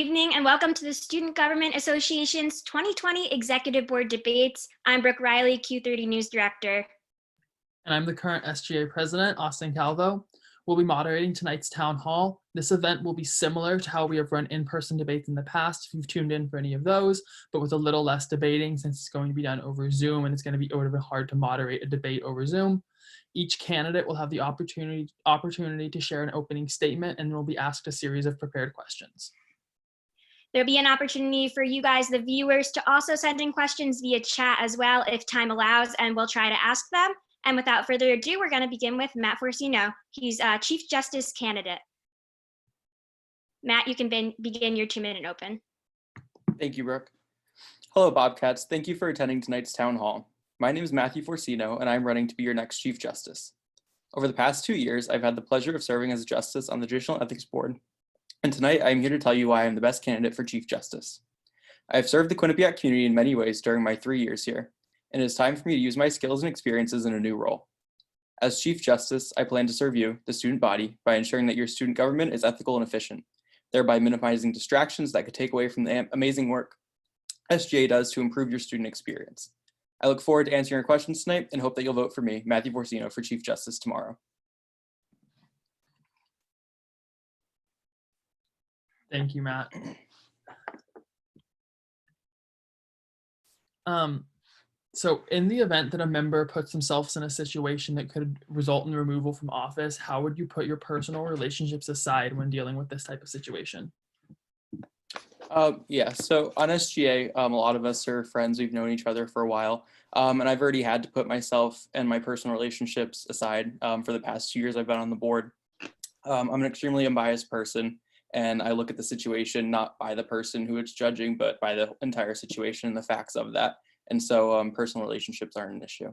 evening and welcome to the Student Government Association's 2020 Executive Board Debates. I'm Brooke Riley, Q30 News Director. And I'm the current SGA President, Austin Calvo. We'll be moderating tonight's town hall. This event will be similar to how we have run in-person debates in the past, if you've tuned in for any of those, but with a little less debating since it's going to be done over Zoom and it's going to be a little bit hard to moderate a debate over Zoom. Each candidate will have the opportunity to share an opening statement and will be asked a series of prepared questions. There'll be an opportunity for you guys, the viewers, to also send in questions via chat as well if time allows, and we'll try to ask them. And without further ado, we're going to begin with Matt Forcino. He's Chief Justice candidate. Matt, you can begin your 2-minute open. Thank you, Brooke. Hello, Bobcats. Thank you for attending tonight's town hall. My name is Matthew Forcino, and I'm running to be your next Chief Justice. Over the past 2 years, I've had the pleasure of serving as a justice on the Judicial Ethics Board, and tonight I'm here to tell you why I'm the best candidate for Chief Justice. I have served the Quinnipiac community in many ways during my 3 years here, and it is time for me to use my skills and experiences in a new role. As Chief Justice, I plan to serve you, the student body, by ensuring that your student government is ethical and efficient, thereby minimizing distractions that could take away from the amazing work SGA does to improve your student experience. I look forward to answering your questions tonight and hope that you'll vote for me, Matthew Forcino, for Chief Justice tomorrow. Thank you, Matt. So in the event that a member puts themselves in a situation that could result in removal from office, how would you put your personal relationships aside when dealing with this type of situation? Yeah, so on SGA, a lot of us are friends. We've known each other for a while, and I've already had to put myself and my personal relationships aside for the past 2 years I've been on the board. I'm an extremely unbiased person, and I look at the situation not by the person who it's judging, but by the entire situation and the facts of that. And so personal relationships aren't an issue.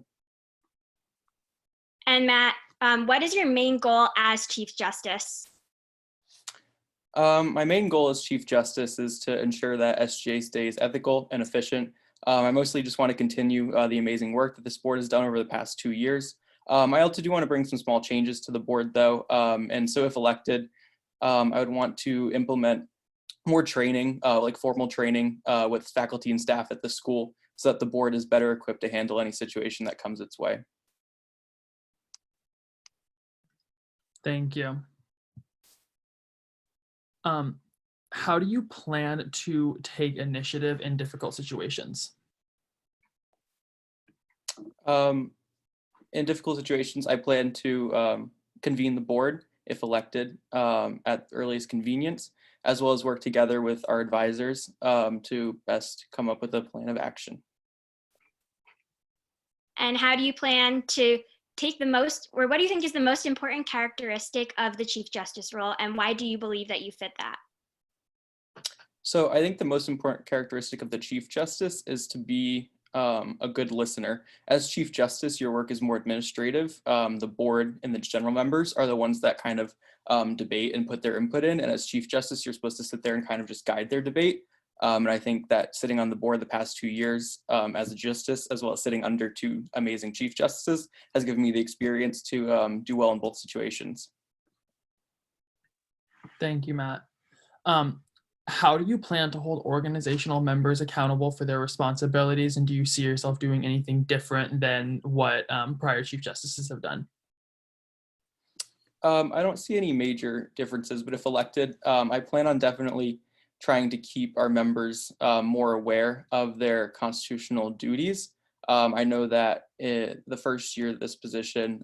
And Matt, what is your main goal as Chief Justice? My main goal as Chief Justice is to ensure that SGA stays ethical and efficient. I mostly just want to continue the amazing work that this board has done over the past 2 years. I also do want to bring some small changes to the board though. And so if elected, I would want to implement more training, like formal training with faculty and staff at the school so that the board is better equipped to handle any situation that comes its way. Thank you. How do you plan to take initiative in difficult situations? In difficult situations, I plan to convene the board, if elected, at the earliest convenience, as well as work together with our advisors to best come up with a plan of action. And how do you plan to take the most, or what do you think is the most important characteristic of the Chief Justice role, and why do you believe that you fit that? So I think the most important characteristic of the Chief Justice is to be a good listener. As Chief Justice, your work is more administrative. The board and the general members are the ones that kind of debate and put their input in. And as Chief Justice, you're supposed to sit there and kind of just guide their debate. And I think that sitting on the board the past 2 years as a justice, as well as sitting under 2 amazing Chief Justices, has given me the experience to do well in both situations. Thank you, Matt. How do you plan to hold organizational members accountable for their responsibilities, and do you see yourself doing anything different than what prior Chief Justices have done? I don't see any major differences, but if elected, I plan on definitely trying to keep our members more aware of their constitutional duties. I know that the first year of this position,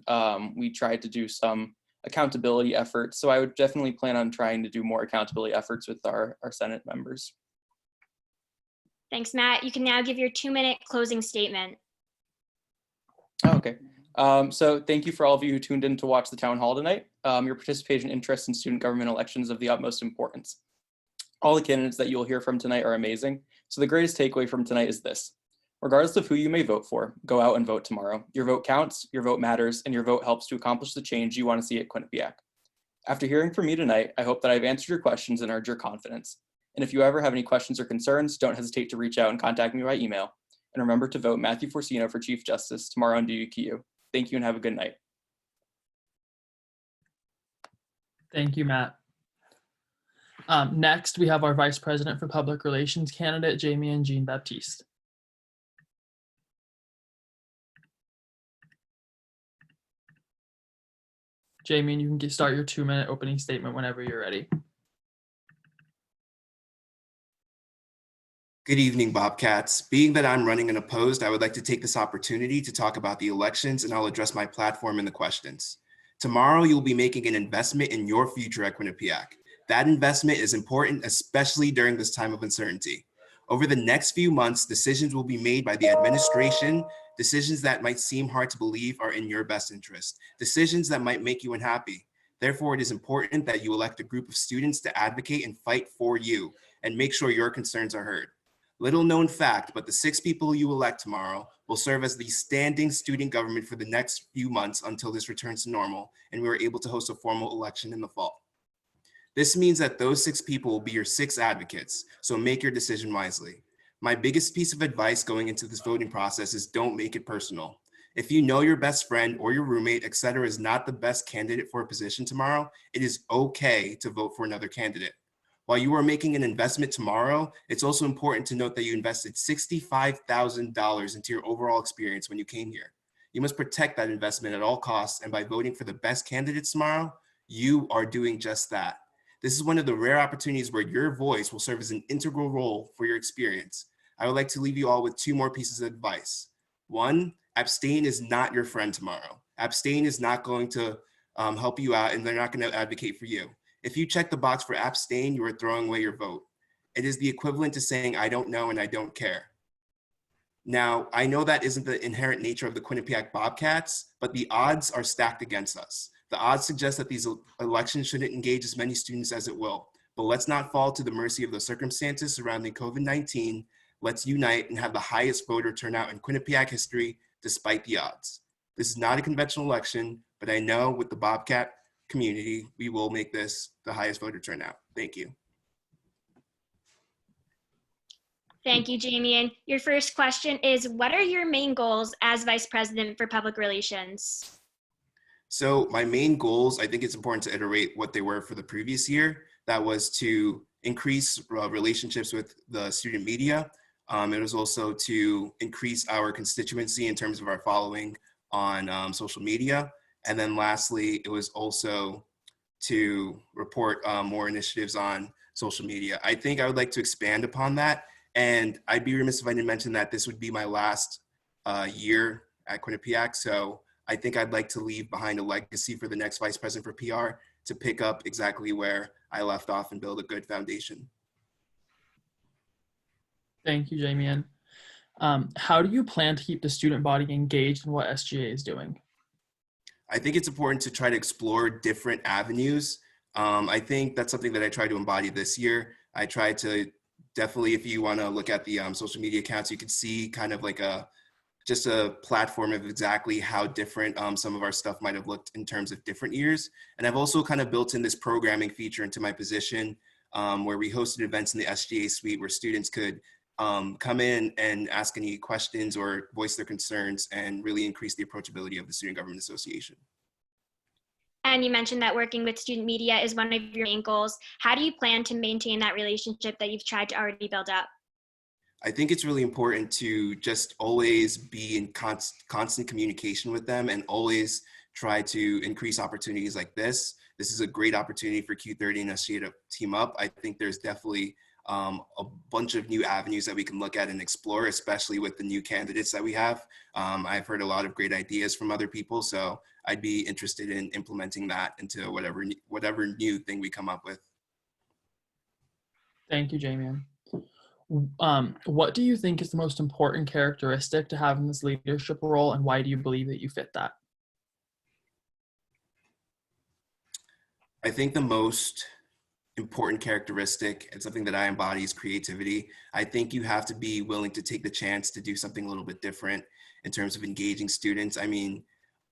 we tried to do some accountability efforts. So I would definitely plan on trying to do more accountability efforts with our Senate members. Thanks, Matt. You can now give your 2-minute closing statement. Okay. So thank you for all of you who tuned in to watch the town hall tonight. Your participation and interest in student government elections is of the utmost importance. All the candidates that you'll hear from tonight are amazing. So the greatest takeaway from tonight is this: regardless of who you may vote for, go out and vote tomorrow. Your vote counts, your vote matters, and your vote helps to accomplish the change you want to see at Quinnipiac. After hearing from me tonight, I hope that I've answered your questions and earned your confidence. And if you ever have any questions or concerns, don't hesitate to reach out and contact me by email. And remember to vote Matthew Forcino for Chief Justice tomorrow on DUQ. Thank you and have a good night. Thank you, Matt. Next, we have our Vice President for Public Relations candidate, Jamie and Jean Baptiste. Jamie, you can start your 2-minute opening statement whenever you're ready. Good evening, Bobcats. Being that I'm running unopposed, I would like to take this opportunity to talk about the elections, and I'll address my platform in the questions. Tomorrow, you'll be making an investment in your future at Quinnipiac. That investment is important, especially during this time of uncertainty. Over the next few months, decisions will be made by the administration. Decisions that might seem hard to believe are in your best interest. Decisions that might make you unhappy. Therefore, it is important that you elect a group of students to advocate and fight for you and make sure your concerns are heard. Little known fact, but the 6 people you elect tomorrow will serve as the standing student government for the next few months until this returns to normal and we are able to host a formal election in the fall. This means that those 6 people will be your 6 advocates, so make your decision wisely. My biggest piece of advice going into this voting process is don't make it personal. If you know your best friend or your roommate, etc., is not the best candidate for a position tomorrow, it is okay to vote for another candidate. While you are making an investment tomorrow, it's also important to note that you invested $65,000 into your overall experience when you came here. You must protect that investment at all costs, and by voting for the best candidates tomorrow, you are doing just that. This is one of the rare opportunities where your voice will serve as an integral role for your experience. I would like to leave you all with 2 more pieces of advice. 1, abstain is not your friend tomorrow. Abstain is not going to help you out, and they're not going to advocate for you. If you check the box for abstain, you are throwing away your vote. It is the equivalent to saying, I don't know and I don't care. Now, I know that isn't the inherent nature of the Quinnipiac Bobcats, but the odds are stacked against us. The odds suggest that these elections shouldn't engage as many students as it will, but let's not fall to the mercy of the circumstances surrounding COVID-19. Let's unite and have the highest voter turnout in Quinnipiac history, despite the odds. This is not a conventional election, but I know with the Bobcat community, we will make this the highest voter turnout. Thank you. Thank you, Jamie. And your first question is, what are your main goals as Vice President for Public Relations? So my main goals, I think it's important to iterate what they were for the previous year. That was to increase relationships with the student media. It was also to increase our constituency in terms of our following on social media. And then lastly, it was also to report more initiatives on social media. I think I would like to expand upon that. And I'd be remiss if I didn't mention that this would be my last year at Quinnipiac. So I think I'd like to leave behind a legacy for the next Vice President for PR to pick up exactly where I left off and build a good foundation. Thank you, Jamie. How do you plan to keep the student body engaged in what SGA is doing? I think it's important to try to explore different avenues. I think that's something that I try to embody this year. I try to definitely, if you want to look at the social media accounts, you can see kind of like just a platform of exactly how different some of our stuff might have looked in terms of different years. And I've also kind of built in this programming feature into my position where we hosted events in the SGA suite where students could come in and ask any questions or voice their concerns and really increase the approachability of the Student Government Association. And you mentioned that working with student media is one of your main goals. How do you plan to maintain that relationship that you've tried to already build up? I think it's really important to just always be in constant communication with them and always try to increase opportunities like this. This is a great opportunity for Q30 and SGA to team up. I think there's definitely a bunch of new avenues that we can look at and explore, especially with the new candidates that we have. I've heard a lot of great ideas from other people, so I'd be interested in implementing that into whatever new thing we come up with. Thank you, Jamie. What do you think is the most important characteristic to have in this leadership role, and why do you believe that you fit that? I think the most important characteristic and something that I embody is creativity. I think you have to be willing to take the chance to do something a little bit different in terms of engaging students. I mean,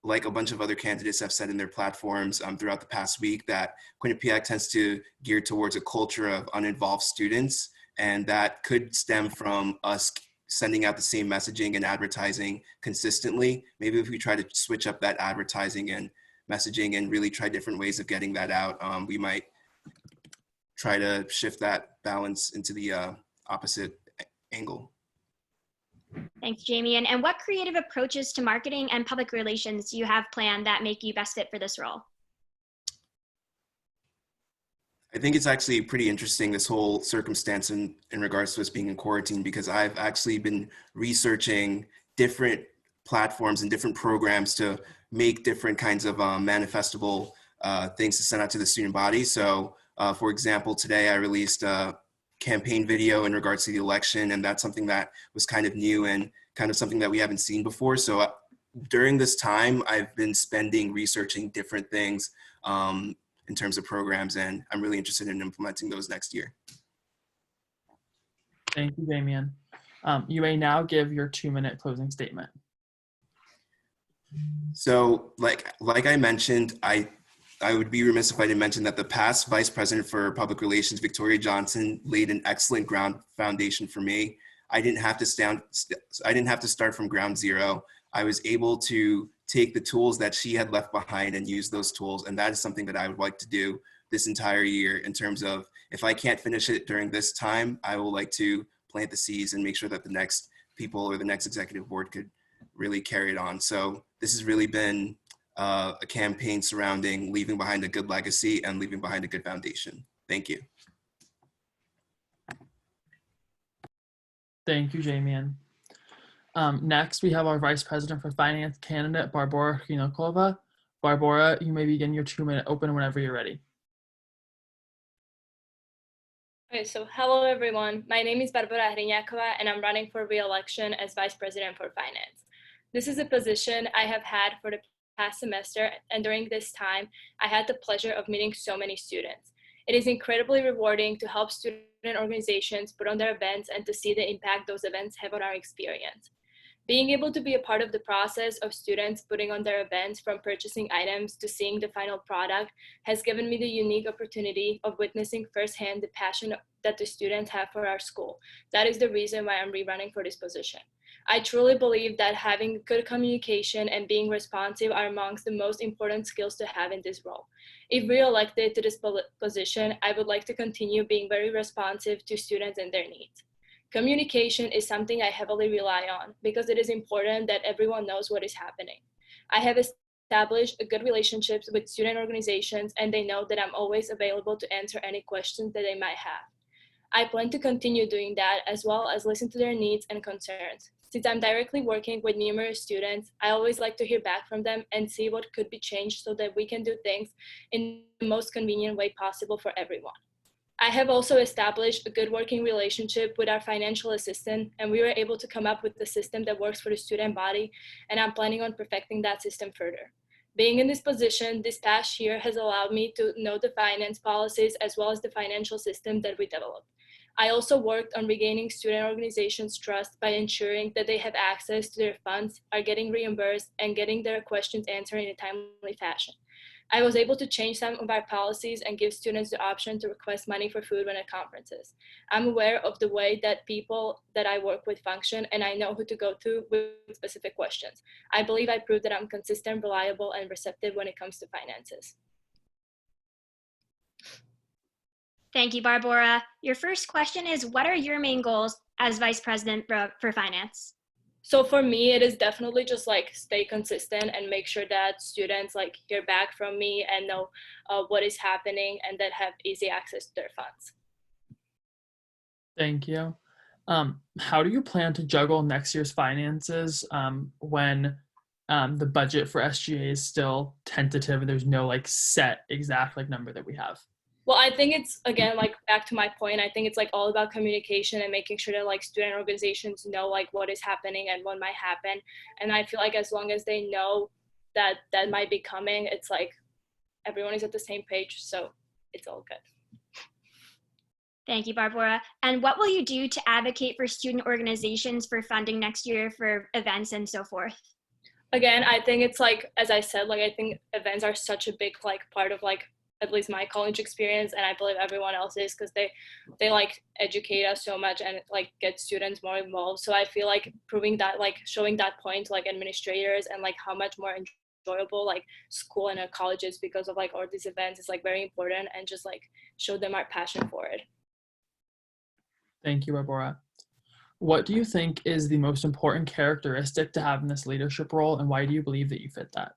like a bunch of other candidates have said in their platforms throughout the past week, that Quinnipiac tends to gear towards a culture of uninvolved students, and that could stem from us sending out the same messaging and advertising consistently. Maybe if we try to switch up that advertising and messaging and really try different ways of getting that out, we might try to shift that balance into the opposite angle. Thanks, Jamie. And what creative approaches to marketing and public relations do you have planned that make you best fit for this role? I think it's actually pretty interesting, this whole circumstance in regards to us being in quarantine, because I've actually been researching different platforms and different programs to make different kinds of manifestable things to send out to the student body. So for example, today I released a campaign video in regards to the election, and that's something that was kind of new and kind of something that we haven't seen before. So during this time, I've been spending researching different things in terms of programs, and I'm really interested in implementing those next year. Thank you, Damian. You may now give your 2-minute closing statement. So like I mentioned, I would be remiss if I didn't mention that the past Vice President for Public Relations, Victoria Johnson, laid an excellent foundation for me. I didn't have to start from ground zero. I was able to take the tools that she had left behind and use those tools. And that is something that I would like to do this entire year, in terms of, if I can't finish it during this time, I will like to plant the seeds and make sure that the next people or the next executive board could really carry it on. So this has really been a campaign surrounding leaving behind a good legacy and leaving behind a good foundation. Thank you. Thank you, Jamian. Next, we have our Vice President for Finance candidate, Barbara Hryniakova. Barbara, you may begin your 2-minute open whenever you're ready. Okay, so hello everyone. My name is Barbara Hryniakova and I'm running for re-election as Vice President for Finance. This is a position I have had for the past semester, and during this time, I had the pleasure of meeting so many students. It is incredibly rewarding to help student organizations put on their events and to see the impact those events have on our experience. Being able to be a part of the process of students putting on their events, from purchasing items to seeing the final product, has given me the unique opportunity of witnessing firsthand the passion that the students have for our school. That is the reason why I'm rerunning for this position. I truly believe that having good communication and being responsive are amongst the most important skills to have in this role. If re-elected to this position, I would like to continue being very responsive to students and their needs. Communication is something I heavily rely on because it is important that everyone knows what is happening. I have established good relationships with student organizations, and they know that I'm always available to answer any questions that they might have. I plan to continue doing that, as well as listen to their needs and concerns. Since I'm directly working with numerous students, I always like to hear back from them and see what could be changed so that we can do things in the most convenient way possible for everyone. I have also established a good working relationship with our financial assistant, and we were able to come up with a system that works for the student body, and I'm planning on perfecting that system further. Being in this position this past year has allowed me to know the finance policies as well as the financial system that we developed. I also worked on regaining student organizations' trust by ensuring that they have access to their funds, are getting reimbursed, and getting their questions answered in a timely fashion. I was able to change some of our policies and give students the option to request money for food when at conferences. I'm aware of the way that people that I work with function, and I know who to go to with specific questions. I believe I proved that I'm consistent, reliable, and receptive when it comes to finances. Thank you, Barbara. Your first question is, what are your main goals as Vice President for Finance? So for me, it is definitely just like stay consistent and make sure that students like hear back from me and know what is happening, and that have easy access to their funds. Thank you. How do you plan to juggle next year's finances when the budget for SGA is still tentative and there's no like set exact like number that we have? Well, I think it's, again, like back to my point, I think it's like all about communication and making sure that like student organizations know like what is happening and what might happen. And I feel like as long as they know that that might be coming, it's like everyone is at the same page, so it's all good. Thank you, Barbara. And what will you do to advocate for student organizations for funding next year for events and so forth? Again, I think it's like, as I said, like I think events are such a big like part of like at least my college experience, and I believe everyone else is, because they like educate us so much and like get students more involved. So I feel like proving that, like showing that point to like administrators and like how much more enjoyable like school and our colleges because of like all these events is like very important, and just like show them our passion for it. Thank you, Barbara. What do you think is the most important characteristic to have in this leadership role, and why do you believe that you fit that?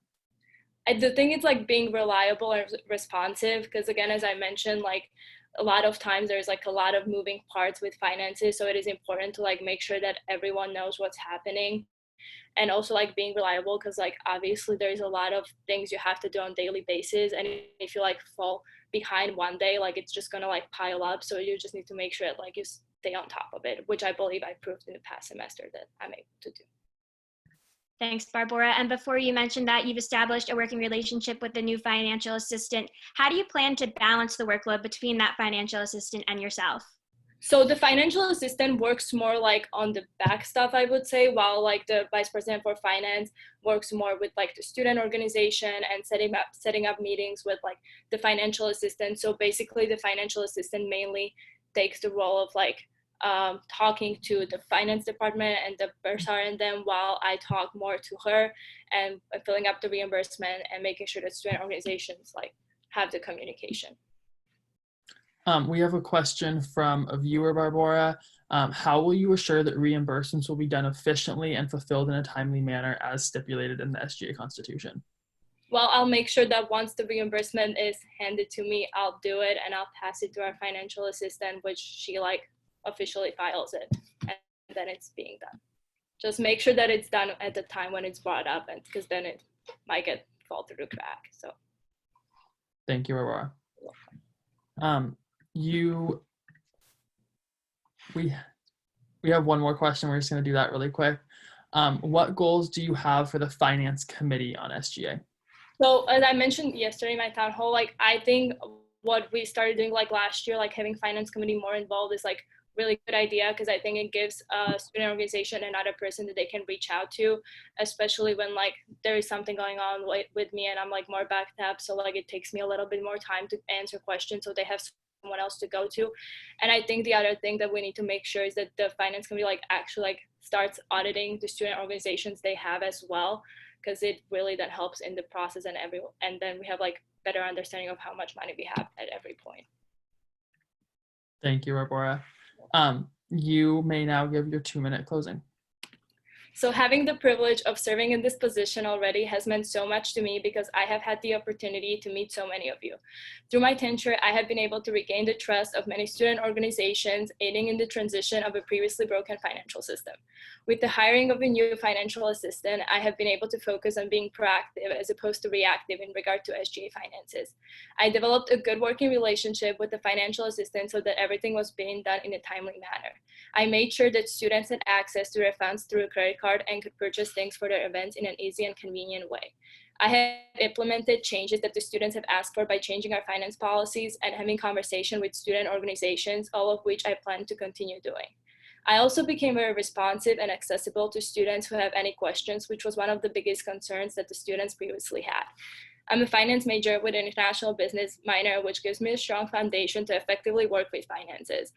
I do think it's like being reliable and responsive, because again, as I mentioned, like a lot of times there's like a lot of moving parts with finances, so it is important to like make sure that everyone knows what's happening. And also like being reliable, because like obviously there's a lot of things you have to do on a daily basis, and if you like fall behind one day, like it's just gonna like pile up, so you just need to make sure that like you stay on top of it, which I believe I proved in the past semester that I'm able to do. Thanks, Barbara. And before you mentioned that you've established a working relationship with the new financial assistant, how do you plan to balance the workload between that financial assistant and yourself? So the financial assistant works more like on the back stuff, I would say, while like the vice president for finance works more with like the student organization and setting up meetings with like the financial assistant. So basically the financial assistant mainly takes the role of like talking to the finance department and the bursar, and then while I talk more to her and filling up the reimbursement and making sure that student organizations like have the communication. We have a question from a viewer, Barbara. How will you assure that reimbursements will be done efficiently and fulfilled in a timely manner as stipulated in the SGA Constitution? Well, I'll make sure that once the reimbursement is handed to me, I'll do it and I'll pass it to our financial assistant, which she like officially files it, and then it's being done. Just make sure that it's done at the time when it's brought up, and because then it might fall through the crack. So thank you, Aurora. We have one more question. We're just going to do that really quick. What goals do you have for the finance committee on SGA? So as I mentioned yesterday in my town hall, like I think what we started doing like last year, like having finance committee more involved is like really good idea, because I think it gives a student organization another person that they can reach out to, especially when like there is something going on with me and I'm like more backed up, so like it takes me a little bit more time to answer questions, so they have someone else to go to. And I think the other thing that we need to make sure is that the finance committee like actually like starts auditing the student organizations they have as well, because it really then helps in the process, and then we have like better understanding of how much money we have at every point. Thank you, Barbara. You may now give your 2-minute closing. So having the privilege of serving in this position already has meant so much to me, because I have had the opportunity to meet so many of you. Through my tenure, I have been able to regain the trust of many student organizations, aiding in the transition of a previously broken financial system. With the hiring of a new financial assistant, I have been able to focus on being proactive as opposed to reactive in regard to SGA finances. I developed a good working relationship with the financial assistant so that everything was being done in a timely manner. I made sure that students had access to their funds through a credit card and could purchase things for their events in an easy and convenient way. I have implemented changes that the students have asked for by changing our finance policies and having conversation with student organizations, all of which I plan to continue doing. I also became very responsive and accessible to students who have any questions, which was one of the biggest concerns that the students previously had. I'm a finance major with an international business minor, which gives me a strong foundation to effectively work with finances.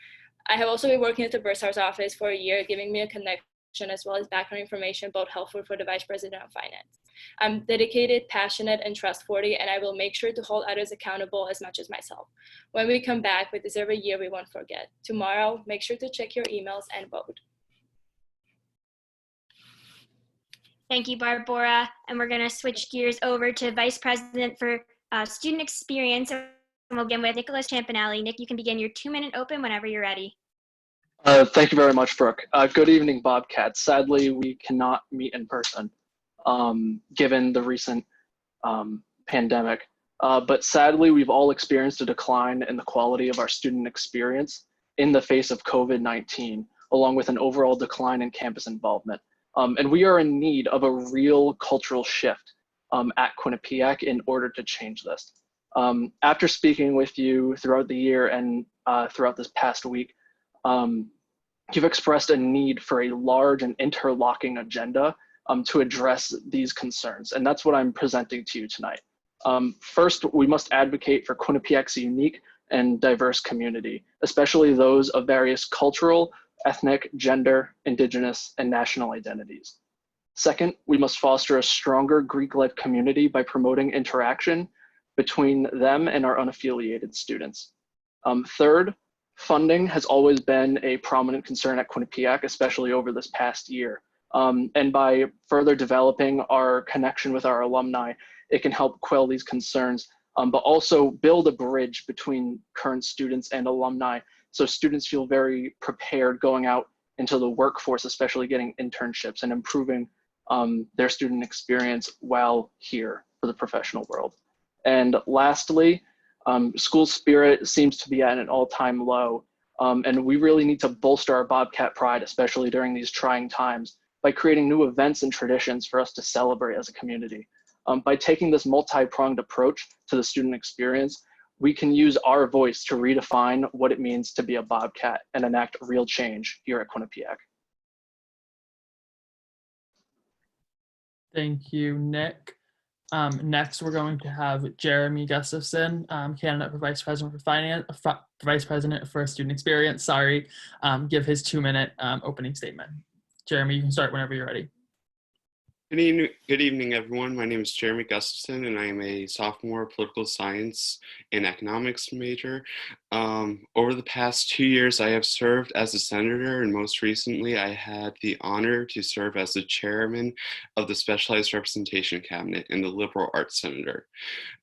I have also been working at the bursar's office for a year, giving me a connection as well as background information, both helpful for the vice president of finance. I'm dedicated, passionate, and trustworthy, and I will make sure to hold others accountable as much as myself. When we come back, we deserve a year we won't forget. Tomorrow, make sure to check your emails and vote. Thank you, Barbara. And we're going to switch gears over to Vice President for Student Experience. And we'll begin with Nicholas Champanelli. Nick, you can begin your 2-minute open whenever you're ready. Thank you very much, Brooke. Good evening, Bobcats. Sadly, we cannot meet in person given the recent pandemic. But sadly, we've all experienced a decline in the quality of our student experience in the face of COVID-19, along with an overall decline in campus involvement. And we are in need of a real cultural shift at Quinnipiac in order to change this. After speaking with you throughout the year and throughout this past week, you've expressed a need for a large and interlocking agenda to address these concerns, and that's what I'm presenting to you tonight. First, we must advocate for Quinnipiac's unique and diverse community, especially those of various cultural, ethnic, gender, indigenous, and national identities. Second, we must foster a stronger Greek life community by promoting interaction between them and our unaffiliated students. Third, funding has always been a prominent concern at Quinnipiac, especially over this past year. And by further developing our connection with our alumni, it can help quell these concerns, but also build a bridge between current students and alumni, so students feel very prepared going out into the workforce, especially getting internships and improving their student experience while here for the professional world. And lastly, school spirit seems to be at an all-time low, and we really need to bolster our Bobcat pride, especially during these trying times, by creating new events and traditions for us to celebrate as a community. By taking this multi-pronged approach to the student experience, we can use our voice to redefine what it means to be a Bobcat and enact real change here at Quinnipiac. Thank you, Nick. Next, we're going to have Jeremy Gustafson, candidate for Vice President for Finance, Vice President for Student Experience, give his 2-minute opening statement. Jeremy, you can start whenever you're ready. Good evening, everyone. My name is Jeremy Gustafson, and I am a sophomore political science and economics major. Over the past 2 years, I have served as a senator, and most recently, I had the honor to serve as the chairman of the Specialized Representation Cabinet and the Liberal Arts Senator.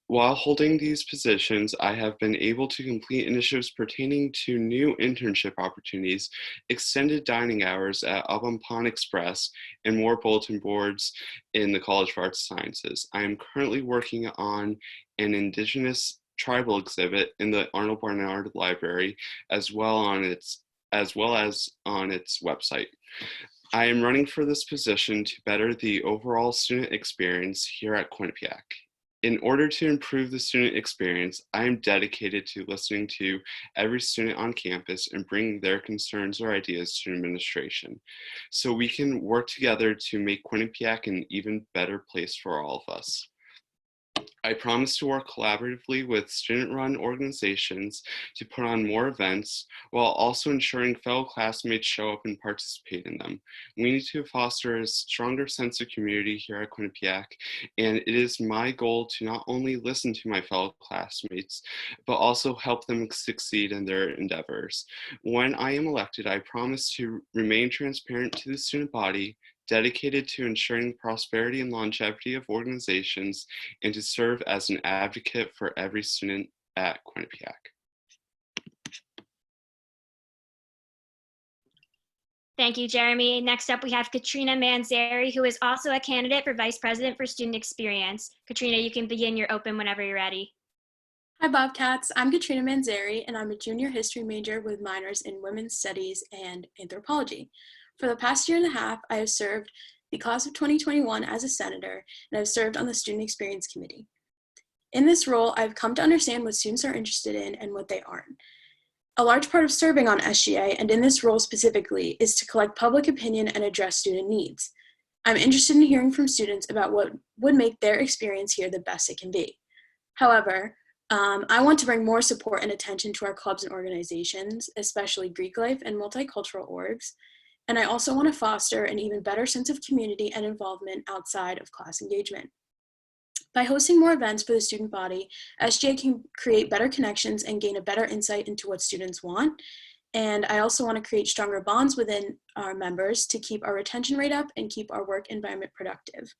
While holding these positions, I have been able to complete initiatives pertaining to new internship opportunities, extended dining hours at Abampon Express, and more bulletin boards in the College of Arts and Sciences. I am currently working on an Indigenous tribal exhibit in the Arnold Barnard Library, as well as on its website. I am running for this position to better the overall student experience here at Quinnipiac. In order to improve the student experience, I am dedicated to listening to every student on campus and bringing their concerns or ideas to administration, so we can work together to make Quinnipiac an even better place for all of us. I promise to work collaboratively with student-run organizations to put on more events while also ensuring fellow classmates show up and participate in them. We need to foster a stronger sense of community here at Quinnipiac, and it is my goal to not only listen to my fellow classmates, but also help them succeed in their endeavors. When I am elected, I promise to remain transparent to the student body, dedicated to ensuring the prosperity and longevity of organizations, and to serve as an advocate for every student at Quinnipiac. Thank you, Jeremy. Next up, we have Katrina Manzeri, who is also a candidate for Vice President for Student Experience. Katrina, you can begin your open whenever you're ready. Hi, Bobcats. I'm Katrina Manzeri, and I'm a junior history major with minors in women's studies and anthropology. For the past year and a half, I have served the class of 2021 as a senator, and I've served on the Student Experience Committee. In this role, I've come to understand what students are interested in and what they aren't. A large part of serving on SGA, and in this role specifically, is to collect public opinion and address student needs. I'm interested in hearing from students about what would make their experience here the best it can be. However, I want to bring more support and attention to our clubs and organizations, especially Greek life and multicultural orgs. And I also want to foster an even better sense of community and involvement outside of class engagement. By hosting more events for the student body, SGA can create better connections and gain a better insight into what students want. And I also want to create stronger bonds within our members to keep our retention rate up and keep our work environment productive.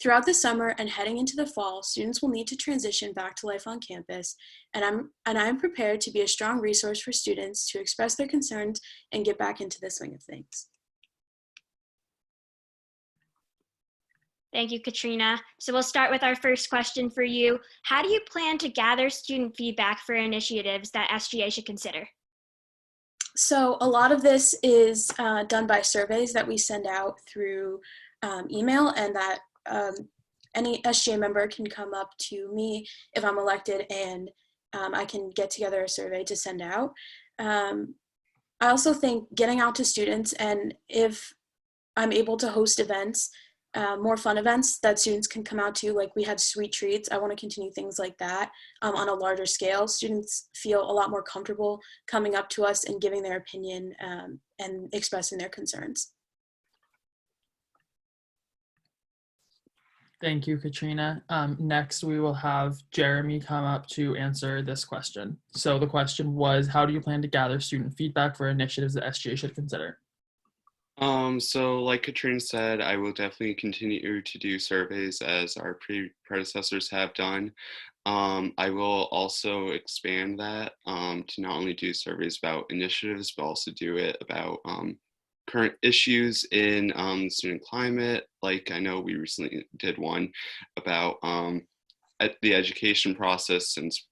Throughout the summer and heading into the fall, students will need to transition back to life on campus, and I'm prepared to be a strong resource for students to express their concerns and get back into the swing of things. Thank you, Katrina. So we'll start with our first question for you. How do you plan to gather student feedback for initiatives that SGA should consider? So a lot of this is done by surveys that we send out through email, and that any SGA member can come up to me if I'm elected, and I can get together a survey to send out. I also think getting out to students, and if I'm able to host events, more fun events that students can come out to, like we had sweet treats. I want to continue things like that on a larger scale. Students feel a lot more comfortable coming up to us and giving their opinion and expressing their concerns. Thank you, Katrina. Next, we will have Jeremy come up to answer this question. So the question was, how do you plan to gather student feedback for initiatives that SGA should consider? So like Katrina said, I will definitely continue to do surveys as our predecessors have done. I will also expand that to not only do surveys about initiatives, but also do it about current issues in the student climate. Like I know we recently did one about the education process since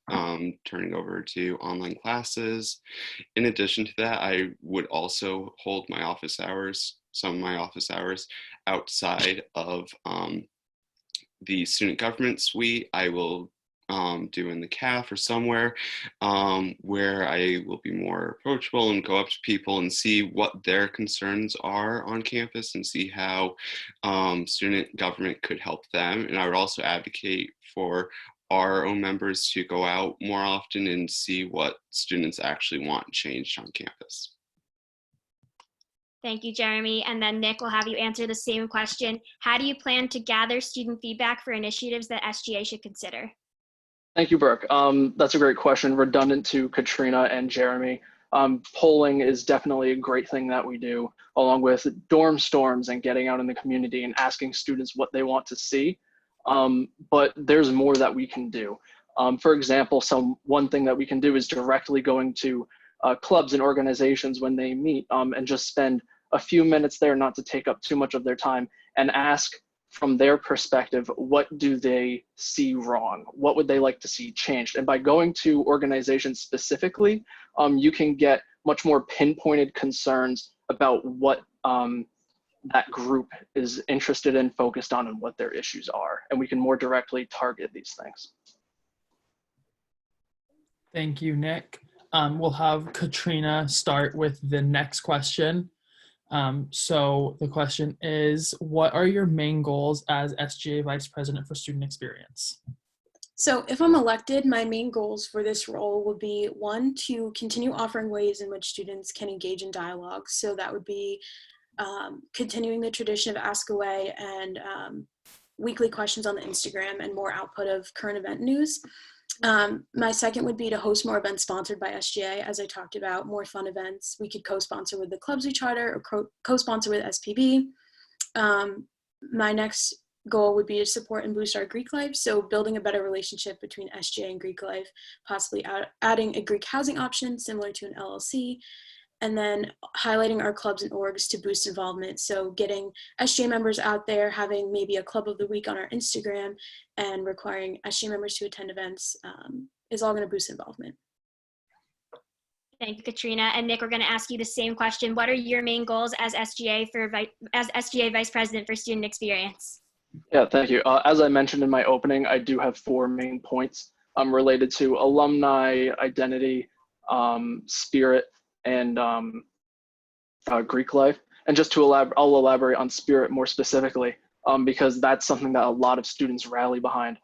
turning over to online classes. In addition to that, I would also hold my office hours, some of my office hours outside of the student government suite. I will do in the CAF or somewhere where I will be more approachable and go up to people and see what their concerns are on campus and see how student government could help them. And I would also advocate for our own members to go out more often and see what students actually want changed on campus. Thank you, Jeremy. And then Nick will have you answer the same question. How do you plan to gather student feedback for initiatives that SGA should consider? Thank you, Brooke. That's a great question, redundant to Katrina and Jeremy. Polling is definitely a great thing that we do, along with dorm storms and getting out in the community and asking students what they want to see. But there's more that we can do. For example, one thing that we can do is directly going to clubs and organizations when they meet and just spend a few minutes there, not to take up too much of their time, and ask from their perspective, what do they see wrong? What would they like to see changed? And by going to organizations specifically, you can get much more pinpointed concerns about what that group is interested in, focused on, and what their issues are. And we can more directly target these things. Thank you, Nick. We'll have Katrina start with the next question. So the question is, what are your main goals as SGA Vice President for Student Experience? So if I'm elected, my main goals for this role would be, one, to continue offering ways in which students can engage in dialogue. So that would be continuing the tradition of Ask Away and weekly questions on the Instagram and more output of current event news. My second would be to host more events sponsored by SGA. As I talked about, more fun events. We could co-sponsor with the clubs we charter or co-sponsor with SPB. My next goal would be to support and boost our Greek life. So building a better relationship between SGA and Greek life, possibly adding a Greek housing option similar to an LLC, and then highlighting our clubs and orgs to boost involvement. So getting SGA members out there, having maybe a club of the week on our Instagram, and requiring SGA members to attend events is all gonna boost involvement. Thank you, Katrina. And Nick, we're gonna ask you the same question. What are your main goals as SGA Vice President for Student Experience? Yeah, thank you. As I mentioned in my opening, I do have 4 main points related to alumni, identity, spirit, and Greek life. And just to I'll elaborate on spirit more specifically, because that's something that a lot of students rally behind.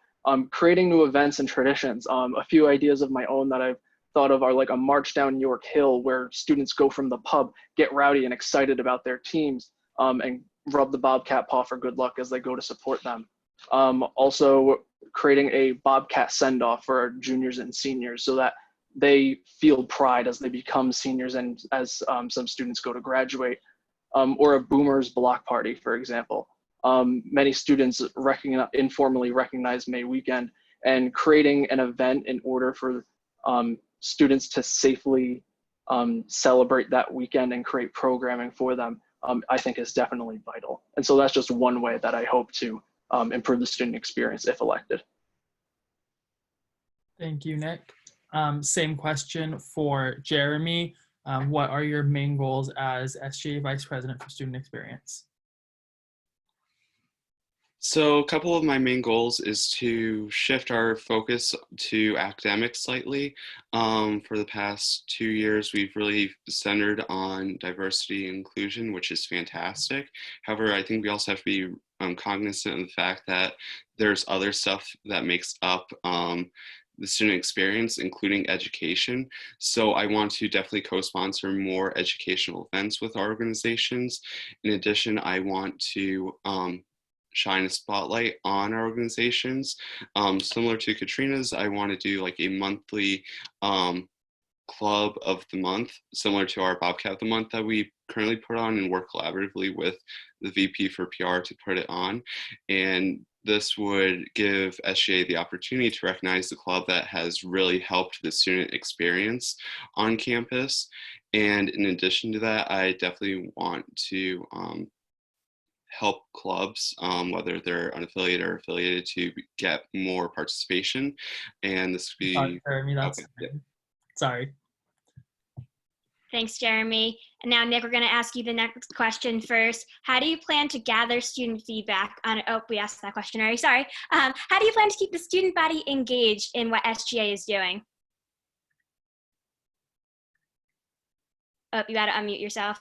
Creating new events and traditions. A few ideas of my own that I've thought of are like a march down York Hill where students go from the pub, get rowdy and excited about their teams, and rub the Bobcat paw for good luck as they go to support them. Also creating a Bobcat send-off for our juniors and seniors so that they feel pride as they become seniors and as some students go to graduate, or a Boomers block party, for example. Many students informally recognize May weekend, and creating an event in order for students to safely celebrate that weekend and create programming for them, I think is definitely vital. And so that's just one way that I hope to improve the student experience if elected. Thank you, Nick. Same question for Jeremy. What are your main goals as SGA Vice President for Student Experience? So a couple of my main goals is to shift our focus to academics slightly. For the past 2 years, we've really centered on diversity and inclusion, which is fantastic. However, I think we also have to be cognizant of the fact that there's other stuff that makes up the student experience, including education. So I want to definitely co-sponsor more educational events with our organizations. In addition, I want to shine a spotlight on our organizations. Similar to Katrina's, I want to do like a monthly club of the month, similar to our Bobcat of the month that we currently put on, and work collaboratively with the VP for PR to put it on. And this would give SGA the opportunity to recognize the club that has really helped the student experience on campus. And in addition to that, I definitely want to help clubs, whether they're unaffiliated or affiliated, to get more participation. And this would be Sorry, Jeremy, that's okay. Sorry. Thanks, Jeremy. And now, Nick, we're going to ask you the next question first. How do you plan to gather student feedback on, oh, we asked that question already, sorry. How do you plan to keep the student body engaged in what SGA is doing? Oh, you got to unmute yourself.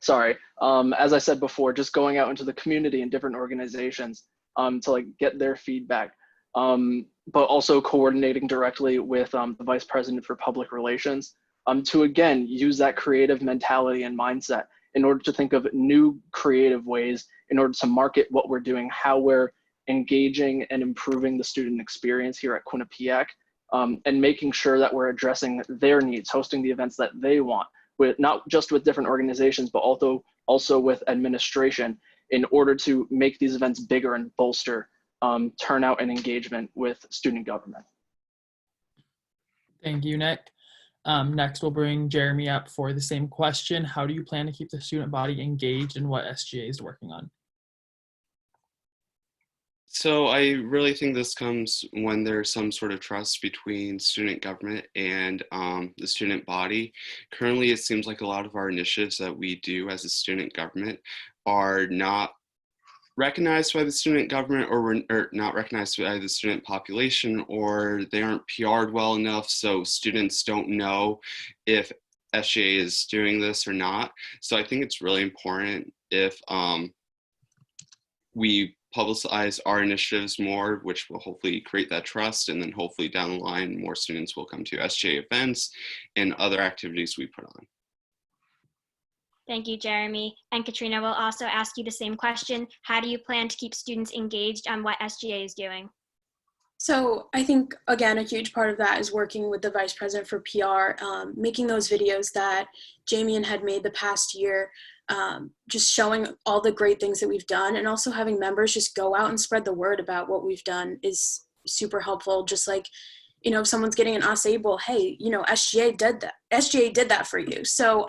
Sorry. As I said before, just going out into the community and different organizations to like get their feedback, but also coordinating directly with the Vice President for Public Relations to again use that creative mentality and mindset in order to think of new creative ways in order to market what we're doing, how we're engaging and improving the student experience here at Quinnipiac, and making sure that we're addressing their needs, hosting the events that they want, with not just with different organizations, but also with administration, in order to make these events bigger and bolster turnout and engagement with student government. Thank you, Nick. Next, we'll bring Jeremy up for the same question. How do you plan to keep the student body engaged in what SGA is working on? So I really think this comes when there's some sort of trust between student government and the student body. Currently, it seems like a lot of our initiatives that we do as a student government are not recognized by the student government, or not recognized by the student population, or they aren't PR'd well enough, so students don't know if SGA is doing this or not. So I think it's really important if we publicize our initiatives more, which will hopefully create that trust, and then hopefully down the line more students will come to SGA events and other activities we put on. Thank you, Jeremy. And Katrina will also ask you the same question. How do you plan to keep students engaged on what SGA is doing? So I think, again, a huge part of that is working with the Vice President for PR, making those videos that Jamie had made the past year, just showing all the great things that we've done, and also having members just go out and spread the word about what we've done is super helpful. Just like, you know, if someone's getting an ASABLE, hey, you know, SGA did that for you. So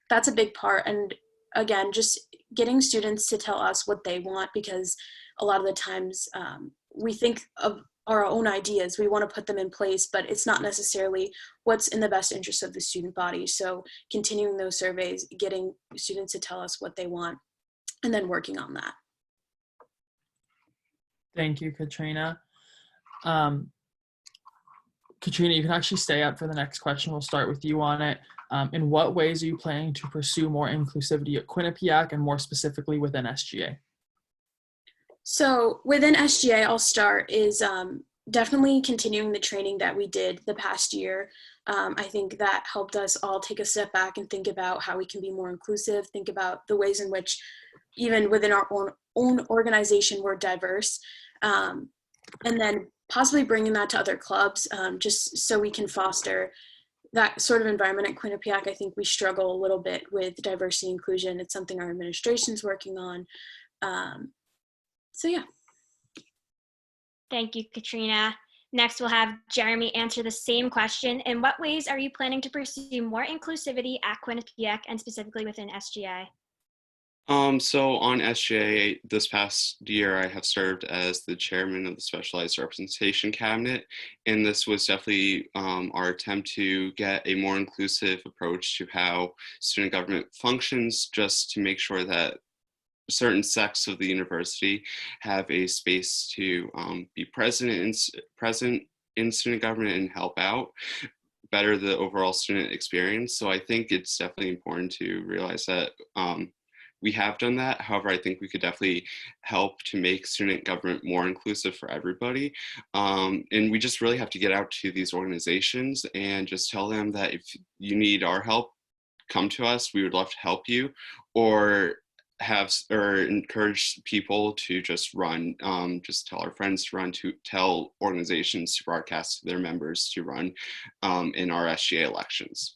that's a big part. And again, just getting students to tell us what they want, because a lot of the times we think of our own ideas, we want to put them in place, but it's not necessarily what's in the best interest of the student body. So continuing those surveys, getting students to tell us what they want, and then working on that. Thank you, Katrina. Katrina, you can actually stay up for the next question. We'll start with you on it. In what ways are you planning to pursue more inclusivity at Quinnipiac, and more specifically within SGA? So within SGA, I'll start is definitely continuing the training that we did the past year. I think that helped us all take a step back and think about how we can be more inclusive, think about the ways in which even within our own organization we're diverse, and then possibly bringing that to other clubs, just so we can foster that sort of environment at Quinnipiac. I think we struggle a little bit with diversity and inclusion. It's something our administration's working on. So yeah. Thank you, Katrina. Next, we'll have Jeremy answer the same question. In what ways are you planning to pursue more inclusivity at Quinnipiac, and specifically within SGA? So on SGA, this past year, I have served as the chairman of the Specialized Representation Cabinet, and this was definitely our attempt to get a more inclusive approach to how student government functions, just to make sure that certain sects of the university have a space to be present in student government and help out better the overall student experience. So I think it's definitely important to realize that we have done that. However, I think we could definitely help to make student government more inclusive for everybody. And we just really have to get out to these organizations and just tell them that if you need our help, come to us. We would love to help you. Or or encourage people to just run, just tell our friends to run, to tell organizations to broadcast to their members to run in our SGA elections.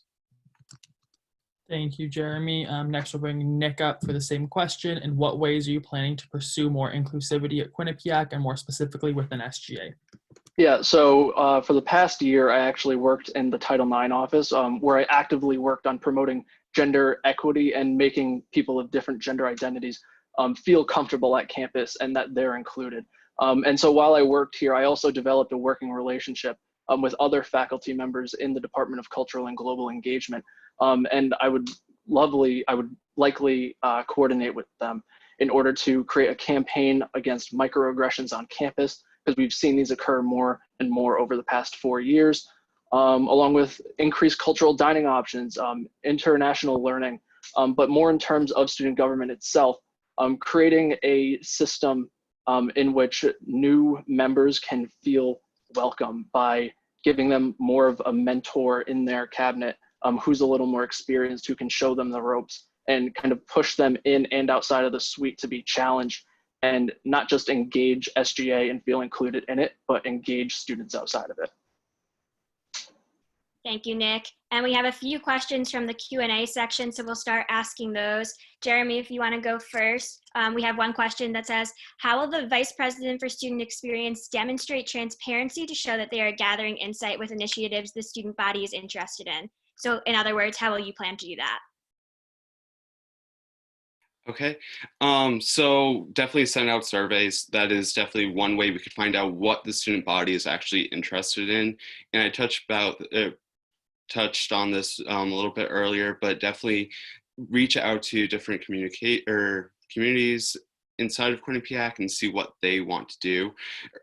Thank you, Jeremy. Next, we'll bring Nick up for the same question. In what ways are you planning to pursue more inclusivity at Quinnipiac and more specifically within SGA? Yeah, so for the past year, I actually worked in the Title IX office where I actively worked on promoting gender equity and making people of different gender identities feel comfortable at campus and that they're included. And so while I worked here, I also developed a working relationship with other faculty members in the Department of Cultural and Global Engagement. And I would likely coordinate with them in order to create a campaign against microaggressions on campus, because we've seen these occur more and more over the past 4 years, along with increased cultural dining options, international learning, but more in terms of student government itself, creating a system in which new members can feel welcome by giving them more of a mentor in their cabinet who's a little more experienced, who can show them the ropes and kind of push them in and outside of the suite to be challenged and not just engage SGA and feel included in it, but engage students outside of it. Thank you, Nick. And we have a few questions from the Q&A section, so we'll start asking those. Jeremy, if you want to go first, we have one question that says, how will the Vice President for Student Experience demonstrate transparency to show that they are gathering insight with initiatives the student body is interested in? So in other words, how will you plan to do that? Okay, so definitely send out surveys. That is definitely one way we could find out what the student body is actually interested in. And I touched on this a little bit earlier, but definitely reach out to different communities inside of Quinnipiac and see what they want to do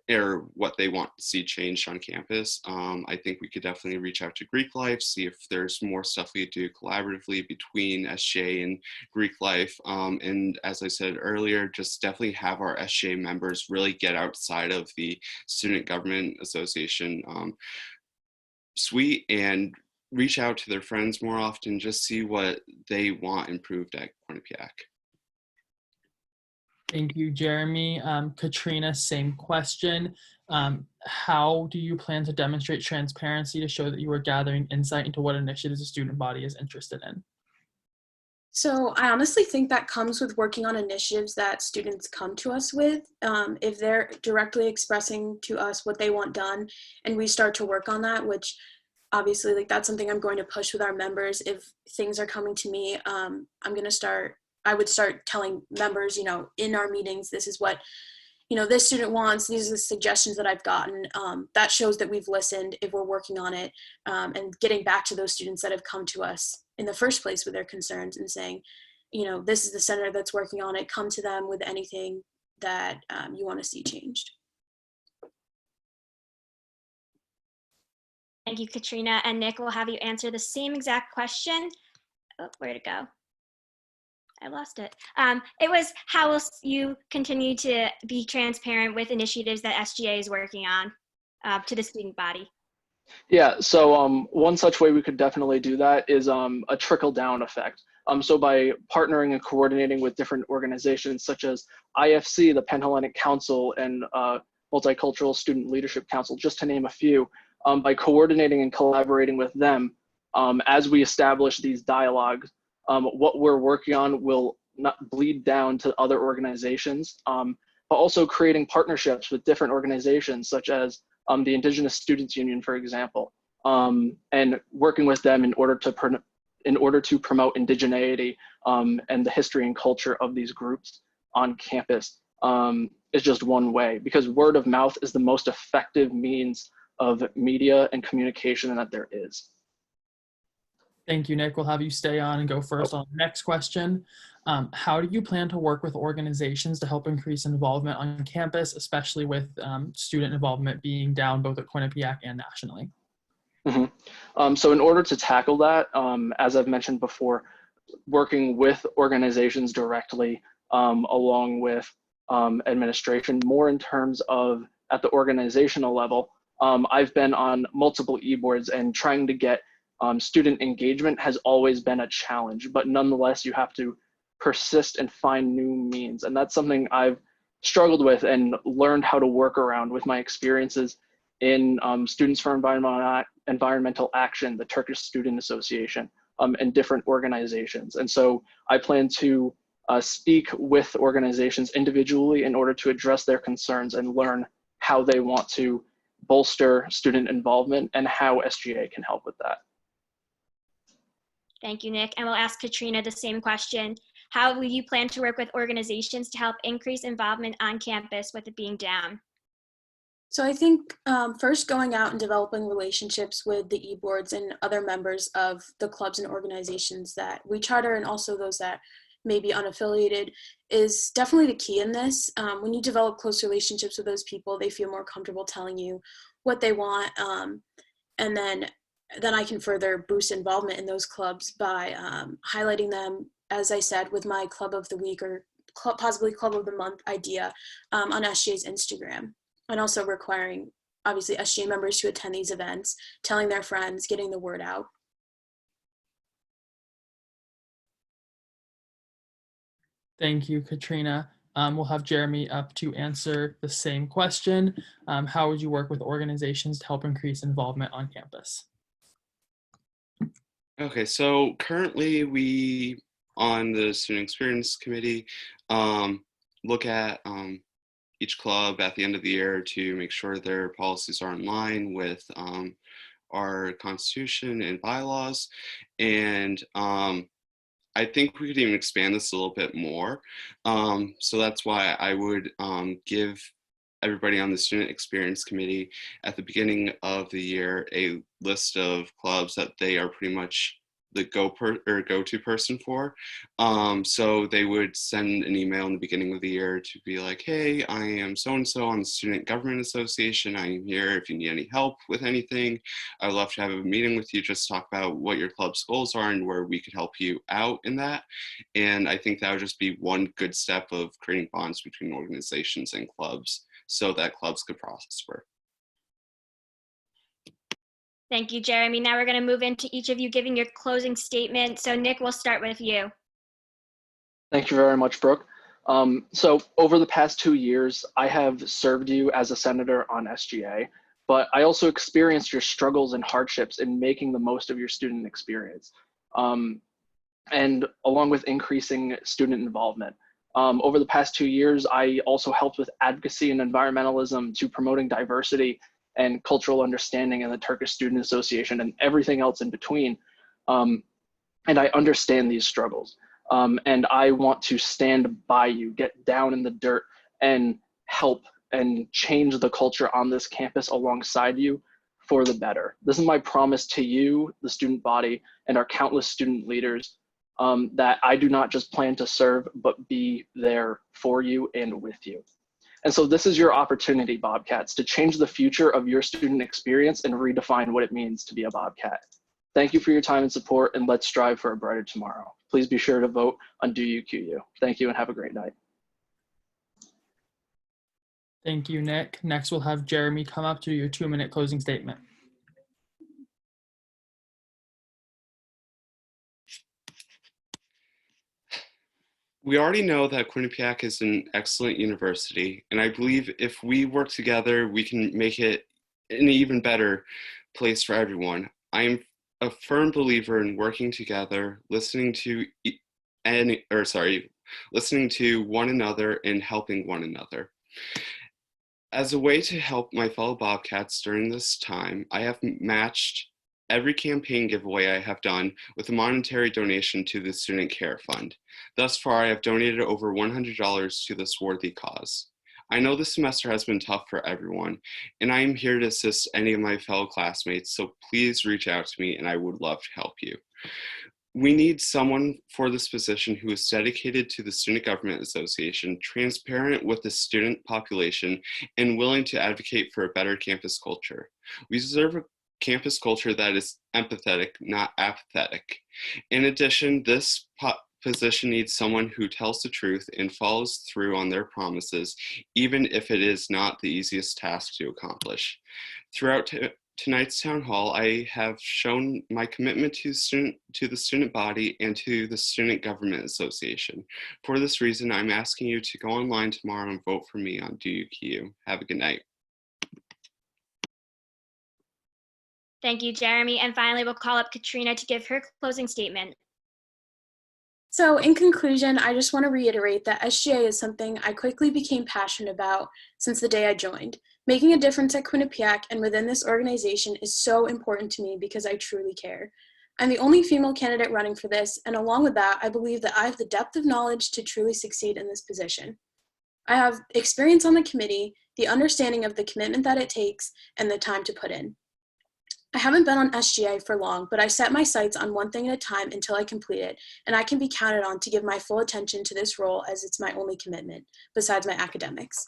or what they want to see changed on campus. I think we could definitely reach out to Greek Life, see if there's more stuff we could do collaboratively between SGA and Greek Life. And as I said earlier, just definitely have our SGA members really get outside of the Student Government Association suite and reach out to their friends more often, just see what they want improved at Quinnipiac. Thank you, Jeremy. Katrina, same question. How do you plan to demonstrate transparency to show that you are gathering insight into what initiatives the student body is interested in? So I honestly think that comes with working on initiatives that students come to us with. If they're directly expressing to us what they want done and we start to work on that, which obviously like that's something I'm going to push with our members. If things are coming to me, I would start telling members, in our meetings, this is what, this student wants, these are the suggestions that I've gotten. That shows that we've listened if we're working on it, and getting back to those students that have come to us in the first place with their concerns and saying, this is the center that's working on it, come to them with anything that you want to see changed. Thank you, Katrina. And Nick, will have you answer the same exact question. Oh, where'd it go? I lost it. It was, how will you continue to be transparent with initiatives that SGA is working on to the student body? Yeah, so one such way we could definitely do that is a trickle-down effect. So by partnering and coordinating with different organizations such as IFC, the Pan-Hellenic Council, and Multicultural Student Leadership Council, just to name a few, by coordinating and collaborating with them, as we establish these dialogues, what we're working on will not bleed down to other organizations, but also creating partnerships with different organizations such as the Indigenous Students Union, for example, and working with them in order to promote indigeneity and the history and culture of these groups on campus is just one way, because word of mouth is the most effective means of media and communication that there is. Thank you, Nick. We'll have you stay on and go first on the next question. How do you plan to work with organizations to help increase involvement on campus, especially with student involvement being down both at Quinnipiac and nationally? Mm-hmm. So in order to tackle that, as I've mentioned before, working with organizations directly along with administration, more in terms of at the organizational level, I've been on multiple e-boards, and trying to get student engagement has always been a challenge, but nonetheless, you have to persist and find new means. And that's something I've struggled with and learned how to work around with my experiences in Students for Environmental Action, the Turkish Student Association, and different organizations. And so I plan to speak with organizations individually in order to address their concerns and learn how they want to bolster student involvement and how SGA can help with that. Thank you, Nick. And we'll ask Katrina the same question. How will you plan to work with organizations to help increase involvement on campus with it being down? So I think first going out and developing relationships with the e-boards and other members of the clubs and organizations that we charter, and also those that may be unaffiliated, is definitely the key in this. When you develop close relationships with those people, they feel more comfortable telling you what they want. And then I can further boost involvement in those clubs by highlighting them, as I said, with my Club of the Week or possibly Club of the Month idea on SGA's Instagram. And also requiring, obviously, SGA members to attend these events, telling their friends, getting the word out. Thank you, Katrina. We'll have Jeremy up to answer the same question. How would you work with organizations to help increase involvement on campus? Okay, so currently we, on the Student Experience Committee, look at each club at the end of the year to make sure their policies are in line with our Constitution and bylaws. And I think we could even expand this a little bit more. So that's why I would give everybody on the Student Experience Committee at the beginning of the year a list of clubs that they are pretty much the go-to person for. So they would send an email in the beginning of the year to be like, hey, I am so-and-so on the Student Government Association. I am here if you need any help with anything. I would love to have a meeting with you, just talk about what your club's goals are and where we could help you out in that. And I think that would just be one good step of creating bonds between organizations and clubs so that clubs could prosper. Thank you, Jeremy. Now we're going to move into each of you giving your closing statement. So Nick, we'll start with you. Thank you very much, Brooke. So over the past 2 years, I have served you as a senator on SGA, but I also experienced your struggles and hardships in making the most of your student experience, and along with increasing student involvement. Over the past 2 years, I also helped with advocacy and environmentalism to promoting diversity and cultural understanding in the Turkish Student Association and everything else in between. And I understand these struggles. And I want to stand by you, get down in the dirt and help and change the culture on this campus alongside you for the better. This is my promise to you, the student body, and our countless student leaders, that I do not just plan to serve, but be there for you and with you. And so this is your opportunity, Bobcats, to change the future of your student experience and redefine what it means to be a Bobcat. Thank you for your time and support, and let's strive for a brighter tomorrow. Please be sure to vote on Do You QU. Thank you and have a great night. Thank you, Nick. Next, we'll have Jeremy come up to your 2-minute closing statement. We already know that Quinnipiac is an excellent university, and I believe if we work together, we can make it an even better place for everyone. I am a firm believer in working together, listening to one another and helping one another. As a way to help my fellow Bobcats during this time, I have matched every campaign giveaway I have done with a monetary donation to the Student Care Fund. Thus far, I have donated over $100 to this worthy cause. I know this semester has been tough for everyone, and I am here to assist any of my fellow classmates, so please reach out to me and I would love to help you. We need someone for this position who is dedicated to the Student Government Association, transparent with the student population, and willing to advocate for a better campus culture. We deserve a campus culture that is empathetic, not apathetic. In addition, this position needs someone who tells the truth and follows through on their promises, even if it is not the easiest task to accomplish. Throughout tonight's town hall, I have shown my commitment to the student body and to the Student Government Association. For this reason, I'm asking you to go online tomorrow and vote for me on DUQ. Have a good night. Thank you, Jeremy. And finally, we'll call up Katrina to give her closing statement. So in conclusion, I just want to reiterate that SGA is something I quickly became passionate about since the day I joined. Making a difference at Quinnipiac and within this organization is so important to me because I truly care. I'm the only female candidate running for this, and along with that, I believe that I have the depth of knowledge to truly succeed in this position. I have experience on the committee, the understanding of the commitment that it takes, and the time to put in. I haven't been on SGA for long, but I set my sights on one thing at a time until I complete it, and I can be counted on to give my full attention to this role as it's my only commitment, besides my academics.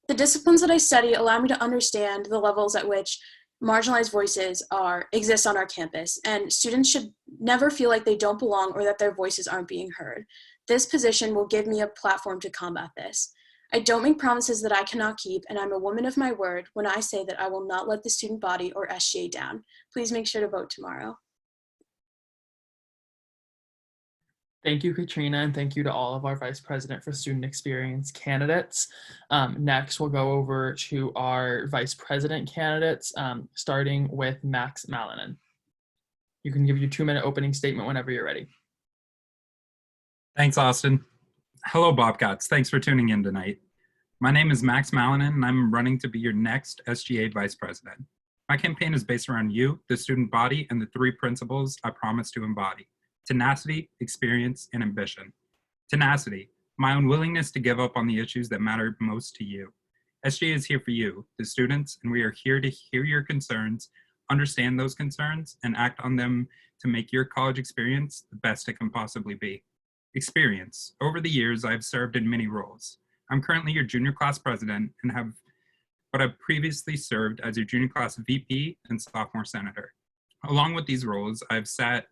The disciplines that I study allow me to understand the levels at which marginalized voices exist on our campus, and students should never feel like they don't belong or that their voices aren't being heard. This position will give me a platform to combat this. I don't make promises that I cannot keep, and I'm a woman of my word when I say that I will not let the student body or SGA down. Please make sure to vote tomorrow. Thank you, Katrina, and thank you to all of our Vice President for Student Experience candidates. Next, we'll go over to our Vice President candidates, starting with Max Malinen. You can give your 2-minute opening statement whenever you're ready. Thanks, Austin. Hello, Bobcats. Thanks for tuning in tonight. My name is Max Malinen, and I'm running to be your next SGA Vice President. My campaign is based around you, the student body, and the 3 principles I promise to embody: tenacity, experience, and ambition. Tenacity, my unwillingness to give up on the issues that matter most to you. SGA is here for you, the students, and we are here to hear your concerns, understand those concerns, and act on them to make your college experience the best it can possibly be. Experience. Over the years, I've served in many roles. I'm currently your junior class president but I've previously served as your junior class VP and sophomore senator. Along with these roles, I've sat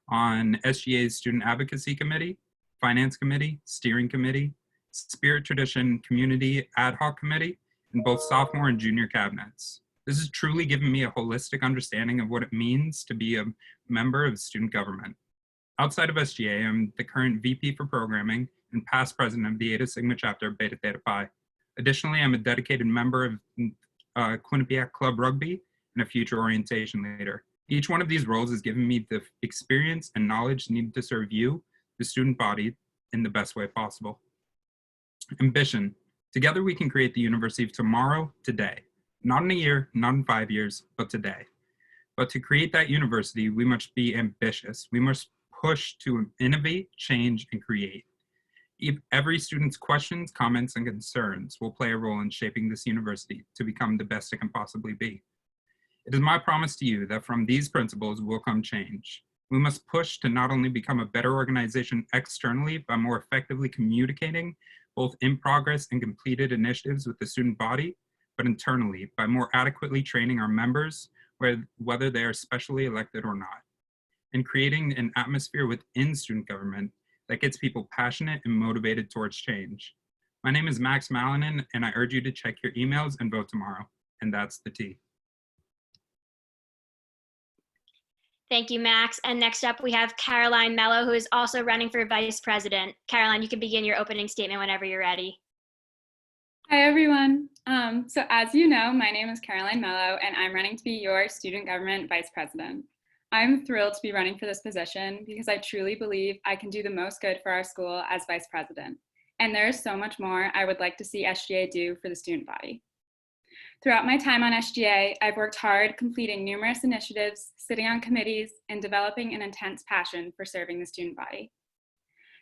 on SGA's Student Advocacy Committee, Finance Committee, Steering Committee, Spirit Tradition Community Ad Hoc Committee, and both sophomore and junior cabinets. This has truly given me a holistic understanding of what it means to be a member of student government. Outside of SGA, I'm the current VP for Programming and past president of the Eta Sigma chapter of Beta Theta Pi. Additionally, I'm a dedicated member of Quinnipiac Club Rugby and a future orientation leader. Each one of these roles has given me the experience and knowledge needed to serve you, the student body, in the best way possible. Ambition. Together we can create the university of tomorrow, today. Not in a year, not in 5 years, but today. But to create that university, we must be ambitious. We must push to innovate, change, and create. Every student's questions, comments, and concerns will play a role in shaping this university to become the best it can possibly be. It is my promise to you that from these principles will come change. We must push to not only become a better organization externally by more effectively communicating both in progress and completed initiatives with the student body, but internally by more adequately training our members, whether they are specially elected or not, and creating an atmosphere within student government that gets people passionate and motivated towards change. My name is Max Malinen, and I urge you to check your emails and vote tomorrow. And that's the T. Thank you, Max. And next up, we have Caroline Mello, who is also running for Vice President. Caroline, you can begin your opening statement whenever you're ready. Hi, everyone. So as you know, my name is Caroline Mello, and I'm running to be your Student Government Vice President. I'm thrilled to be running for this position because I truly believe I can do the most good for our school as Vice President. And there is so much more I would like to see SGA do for the student body. Throughout my time on SGA, I've worked hard completing numerous initiatives, sitting on committees, and developing an intense passion for serving the student body.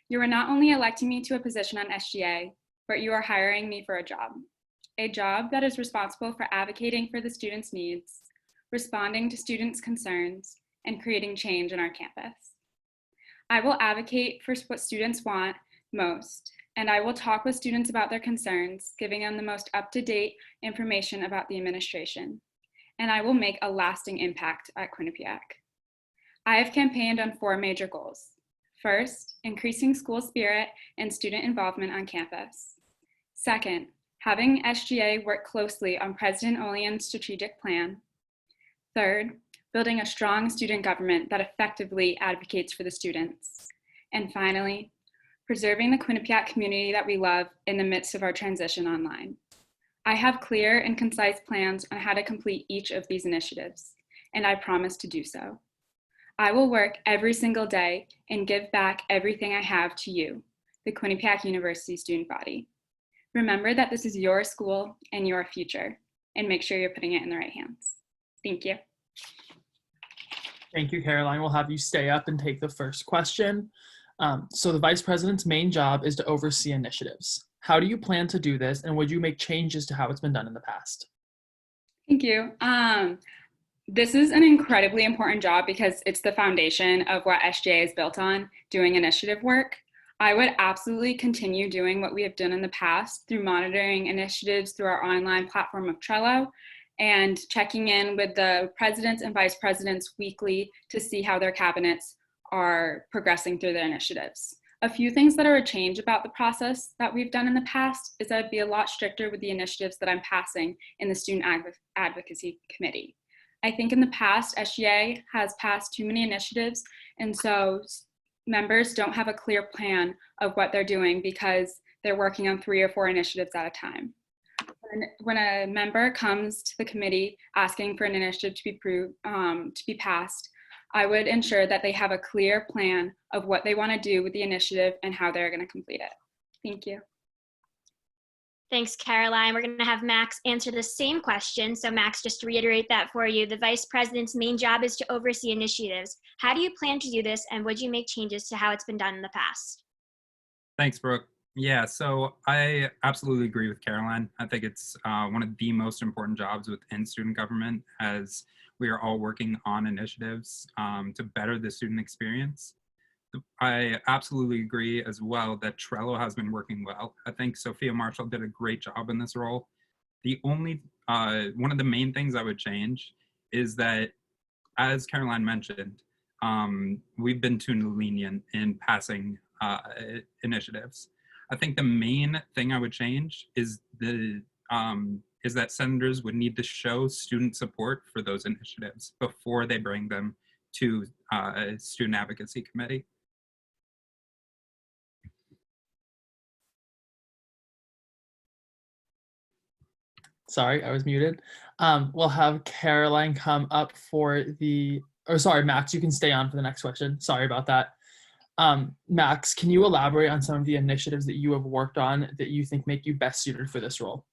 You are not only electing me to a position on SGA, but you are hiring me for a job that is responsible for advocating for the students' needs, responding to students' concerns, and creating change in our campus. I will advocate for what students want most, and I will talk with students about their concerns, giving them the most up-to-date information about the administration, and I will make a lasting impact at Quinnipiac. I have campaigned on 4 major goals. First, increasing school spirit and student involvement on campus. Second, having SGA work closely on President Olian's strategic plan. Third, building a strong student government that effectively advocates for the students. And finally, preserving the Quinnipiac community that we love in the midst of our transition online. I have clear and concise plans on how to complete each of these initiatives, and I promise to do so. I will work every single day and give back everything I have to you, the Quinnipiac University student body. Remember that this is your school and your future, and make sure you're putting it in the right hands. Thank you. Thank you, Caroline. We'll have you stay up and take the first question. So the Vice President's main job is to oversee initiatives. How do you plan to do this, and would you make changes to how it's been done in the past? Thank you. This is an incredibly important job because it's the foundation of what SGA is built on, doing initiative work. I would absolutely continue doing what we have done in the past through monitoring initiatives through our online platform of Trello and checking in with the presidents and vice presidents weekly to see how their cabinets are progressing through their initiatives. A few things that are a change about the process that we've done in the past is I'd be a lot stricter with the initiatives that I'm passing in the Student Advocacy Committee. I think in the past, SGA has passed too many initiatives, and so members don't have a clear plan of what they're doing because they're working on 3 or 4 initiatives at a time. When a member comes to the committee asking for an initiative to be passed, I would ensure that they have a clear plan of what they want to do with the initiative and how they're going to complete it. Thank you. Thanks, Caroline. We're going to have Max answer the same question. So Max, just to reiterate that for you, the Vice President's main job is to oversee initiatives. How do you plan to do this, and would you make changes to how it's been done in the past? Thanks, Brooke. Yeah, so I absolutely agree with Caroline. I think it's one of the most important jobs within student government, as we are all working on initiatives to better the student experience. I absolutely agree as well that Trello has been working well. I think Sophia Marshall did a great job in this role. The only, one of the main things I would change is that, as Caroline mentioned, we've been too lenient in passing initiatives. I think the main thing I would change is that senators would need to show student support for those initiatives before they bring them to a student advocacy committee. Sorry, I was muted. We'll have Caroline come up for Max, you can stay on for the next question. Sorry about that. Max, can you elaborate on some of the initiatives that you have worked on that you think make you best suited for this role?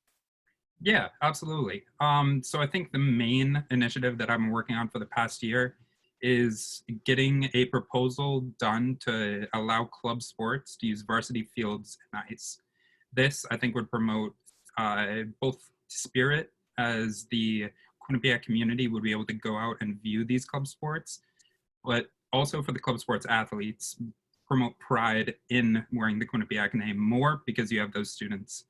Yeah, absolutely. So I think the main initiative that I've been working on for the past year is getting a proposal done to allow club sports to use varsity fields and ice. This, I think, would promote both spirit, as the Quinnipiac community would be able to go out and view these club sports, but also for the club sports athletes, promote pride in wearing the Quinnipiac name more because you have those students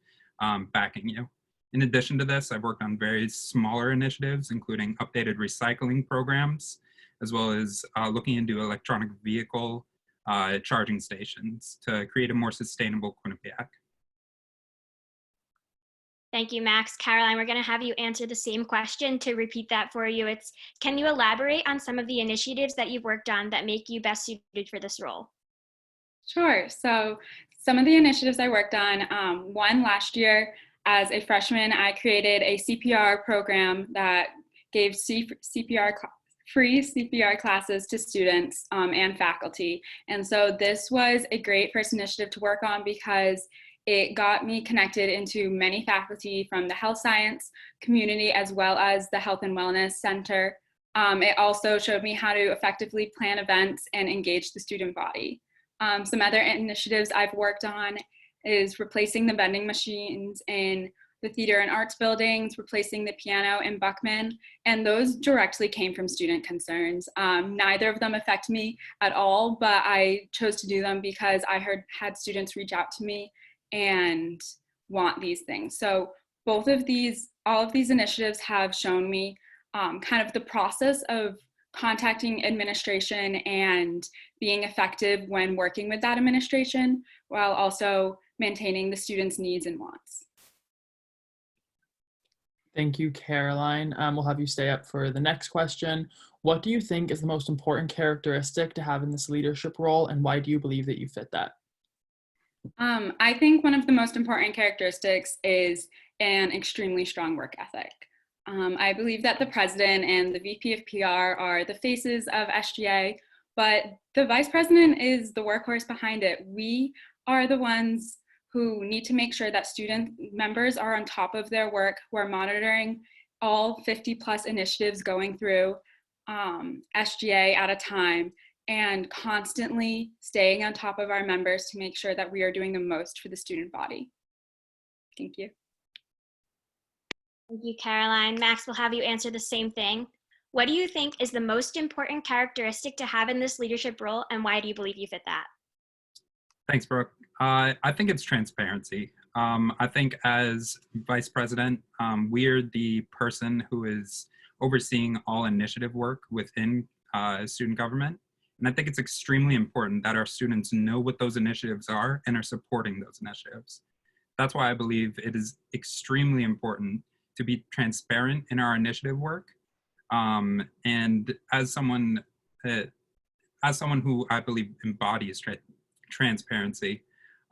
backing you. In addition to this, I've worked on very smaller initiatives, including updated recycling programs, as well as looking into electronic vehicle charging stations to create a more sustainable Quinnipiac. Thank you, Max. Caroline, we're going to have you answer the same question. To repeat that for you, can you elaborate on some of the initiatives that you've worked on that make you best suited for this role? Sure. So some of the initiatives I worked on, one last year as a freshman, I created a CPR program that gave free CPR classes to students and faculty. And so this was a great first initiative to work on because it got me connected into many faculty from the health science community as well as the health and wellness center. It also showed me how to effectively plan events and engage the student body. Some other initiatives I've worked on is replacing the vending machines in the theater and arts buildings, replacing the piano in Buckman, and those directly came from student concerns. Neither of them affect me at all, but I chose to do them because I had students reach out to me and want these things. So all of these initiatives have shown me kind of the process of contacting administration and being effective when working with that administration, while also maintaining the students' needs and wants. Thank you, Caroline. We'll have you stay up for the next question. What do you think is the most important characteristic to have in this leadership role, and why do you believe that you fit that? I think one of the most important characteristics is an extremely strong work ethic. I believe that the president and the VP of PR are the faces of SGA, but the vice president is the workhorse behind it. We are the ones who need to make sure that student members are on top of their work. We're monitoring all 50 plus initiatives going through SGA at a time, and constantly staying on top of our members to make sure that we are doing the most for the student body. Thank you. Thank you, Caroline. Max, will have you answer the same thing. What do you think is the most important characteristic to have in this leadership role, and why do you believe you fit that? Thanks, Brooke. I think it's transparency. I think as vice president, we're the person who is overseeing all initiative work within student government. And I think it's extremely important that our students know what those initiatives are and are supporting those initiatives. That's why I believe it is extremely important to be transparent in our initiative work. And as someone who I believe embodies transparency,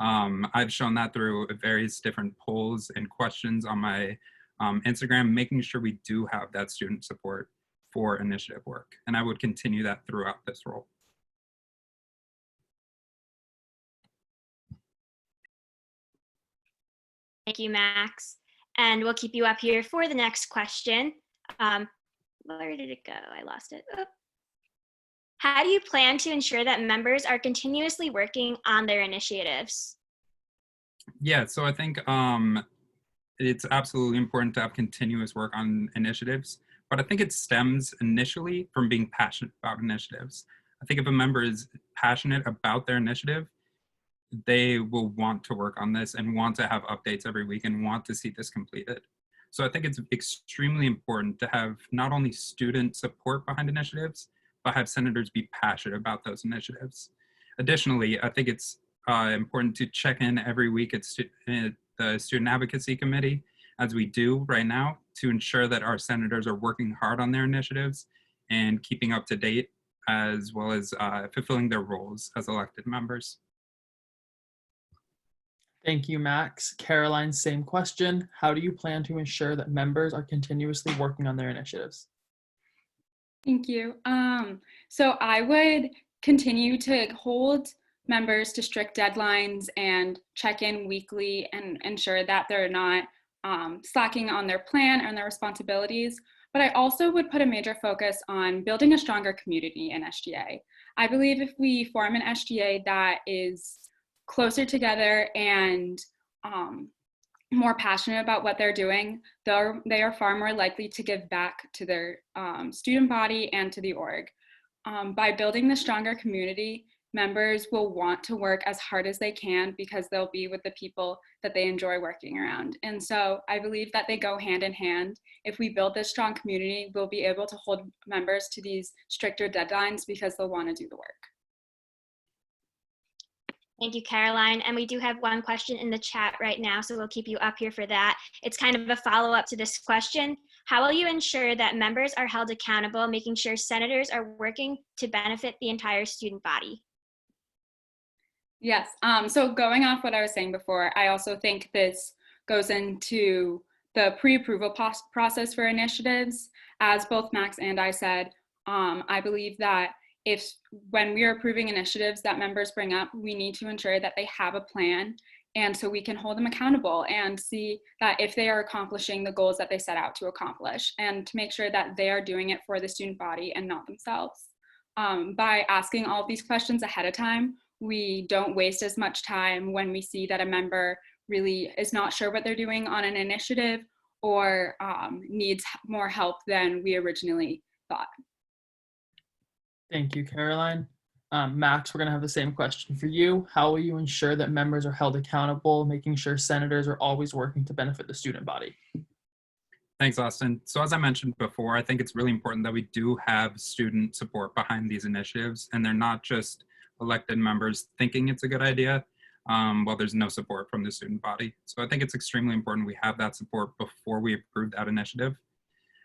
I've shown that through various different polls and questions on my Instagram, making sure we do have that student support for initiative work. And I would continue that throughout this role. Thank you, Max. And we'll keep you up here for the next question. Where did it go? I lost it. Oh. How do you plan to ensure that members are continuously working on their initiatives? Yeah, so I think it's absolutely important to have continuous work on initiatives, but I think it stems initially from being passionate about initiatives. I think if a member is passionate about their initiative, they will want to work on this and want to have updates every week and want to see this completed. So I think it's extremely important to have not only student support behind initiatives, but have senators be passionate about those initiatives. Additionally, I think it's important to check in every week at the Student Advocacy Committee, as we do right now, to ensure that our senators are working hard on their initiatives and keeping up to date, as well as fulfilling their roles as elected members. Thank you, Max. Caroline, same question. How do you plan to ensure that members are continuously working on their initiatives? Thank you. So I would continue to hold members to strict deadlines and check in weekly and ensure that they're not slacking on their plan and their responsibilities. But I also would put a major focus on building a stronger community in SGA. I believe if we form an SGA that is closer together and more passionate about what they're doing, they are far more likely to give back to their student body and to the org. By building the stronger community, members will want to work as hard as they can because they'll be with the people that they enjoy working around. And so I believe that they go hand in hand. If we build this strong community, we'll be able to hold members to these stricter deadlines because they'll want to do the work. Thank you, Caroline. And we do have one question in the chat right now, so we'll keep you up here for that. It's kind of a follow-up to this question. How will you ensure that members are held accountable, making sure senators are working to benefit the entire student body? Yes, so going off what I was saying before, I also think this goes into the pre-approval process for initiatives. As both Max and I said, I believe that when we are approving initiatives that members bring up, we need to ensure that they have a plan, and so we can hold them accountable and see that if they are accomplishing the goals that they set out to accomplish, and to make sure that they are doing it for the student body and not themselves. By asking all of these questions ahead of time, we don't waste as much time when we see that a member really is not sure what they're doing on an initiative or needs more help than we originally thought. Thank you, Caroline. Max, we're going to have the same question for you. How will you ensure that members are held accountable, making sure senators are always working to benefit the student body? Thanks, Austin. So as I mentioned before, I think it's really important that we do have student support behind these initiatives, and they're not just elected members thinking it's a good idea. while there's no support from the student body. So I think it's extremely important we have that support before we approve that initiative,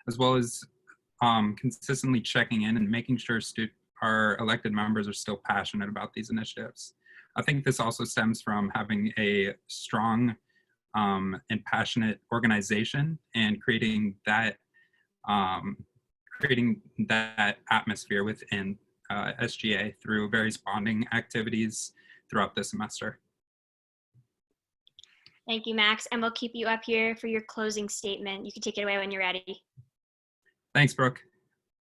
as well as consistently checking in and making sure our elected members are still passionate about these initiatives. I think this also stems from having a strong and passionate organization and creating that atmosphere within SGA through various bonding activities throughout the semester. Thank you, Max. And we'll keep you up here for your closing statement. You can take it away when you're ready. Thanks, Brooke.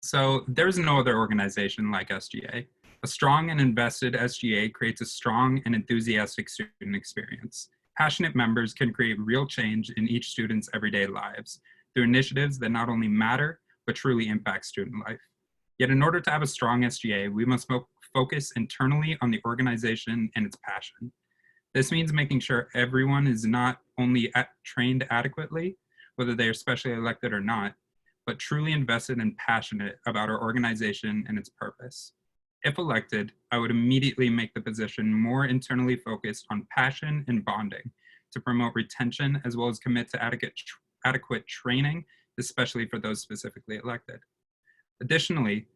So there's no other organization like SGA. A strong and invested SGA creates a strong and enthusiastic student experience. Passionate members can create real change in each student's everyday lives through initiatives that not only matter, but truly impact student life. Yet in order to have a strong SGA, we must focus internally on the organization and its passion. This means making sure everyone is not only trained adequately, whether they are specially elected or not, but truly invested and passionate about our organization and its purpose. If elected, I would immediately make the position more internally focused on passion and bonding to promote retention, as well as commit to adequate training, especially for those specifically elected. Additionally,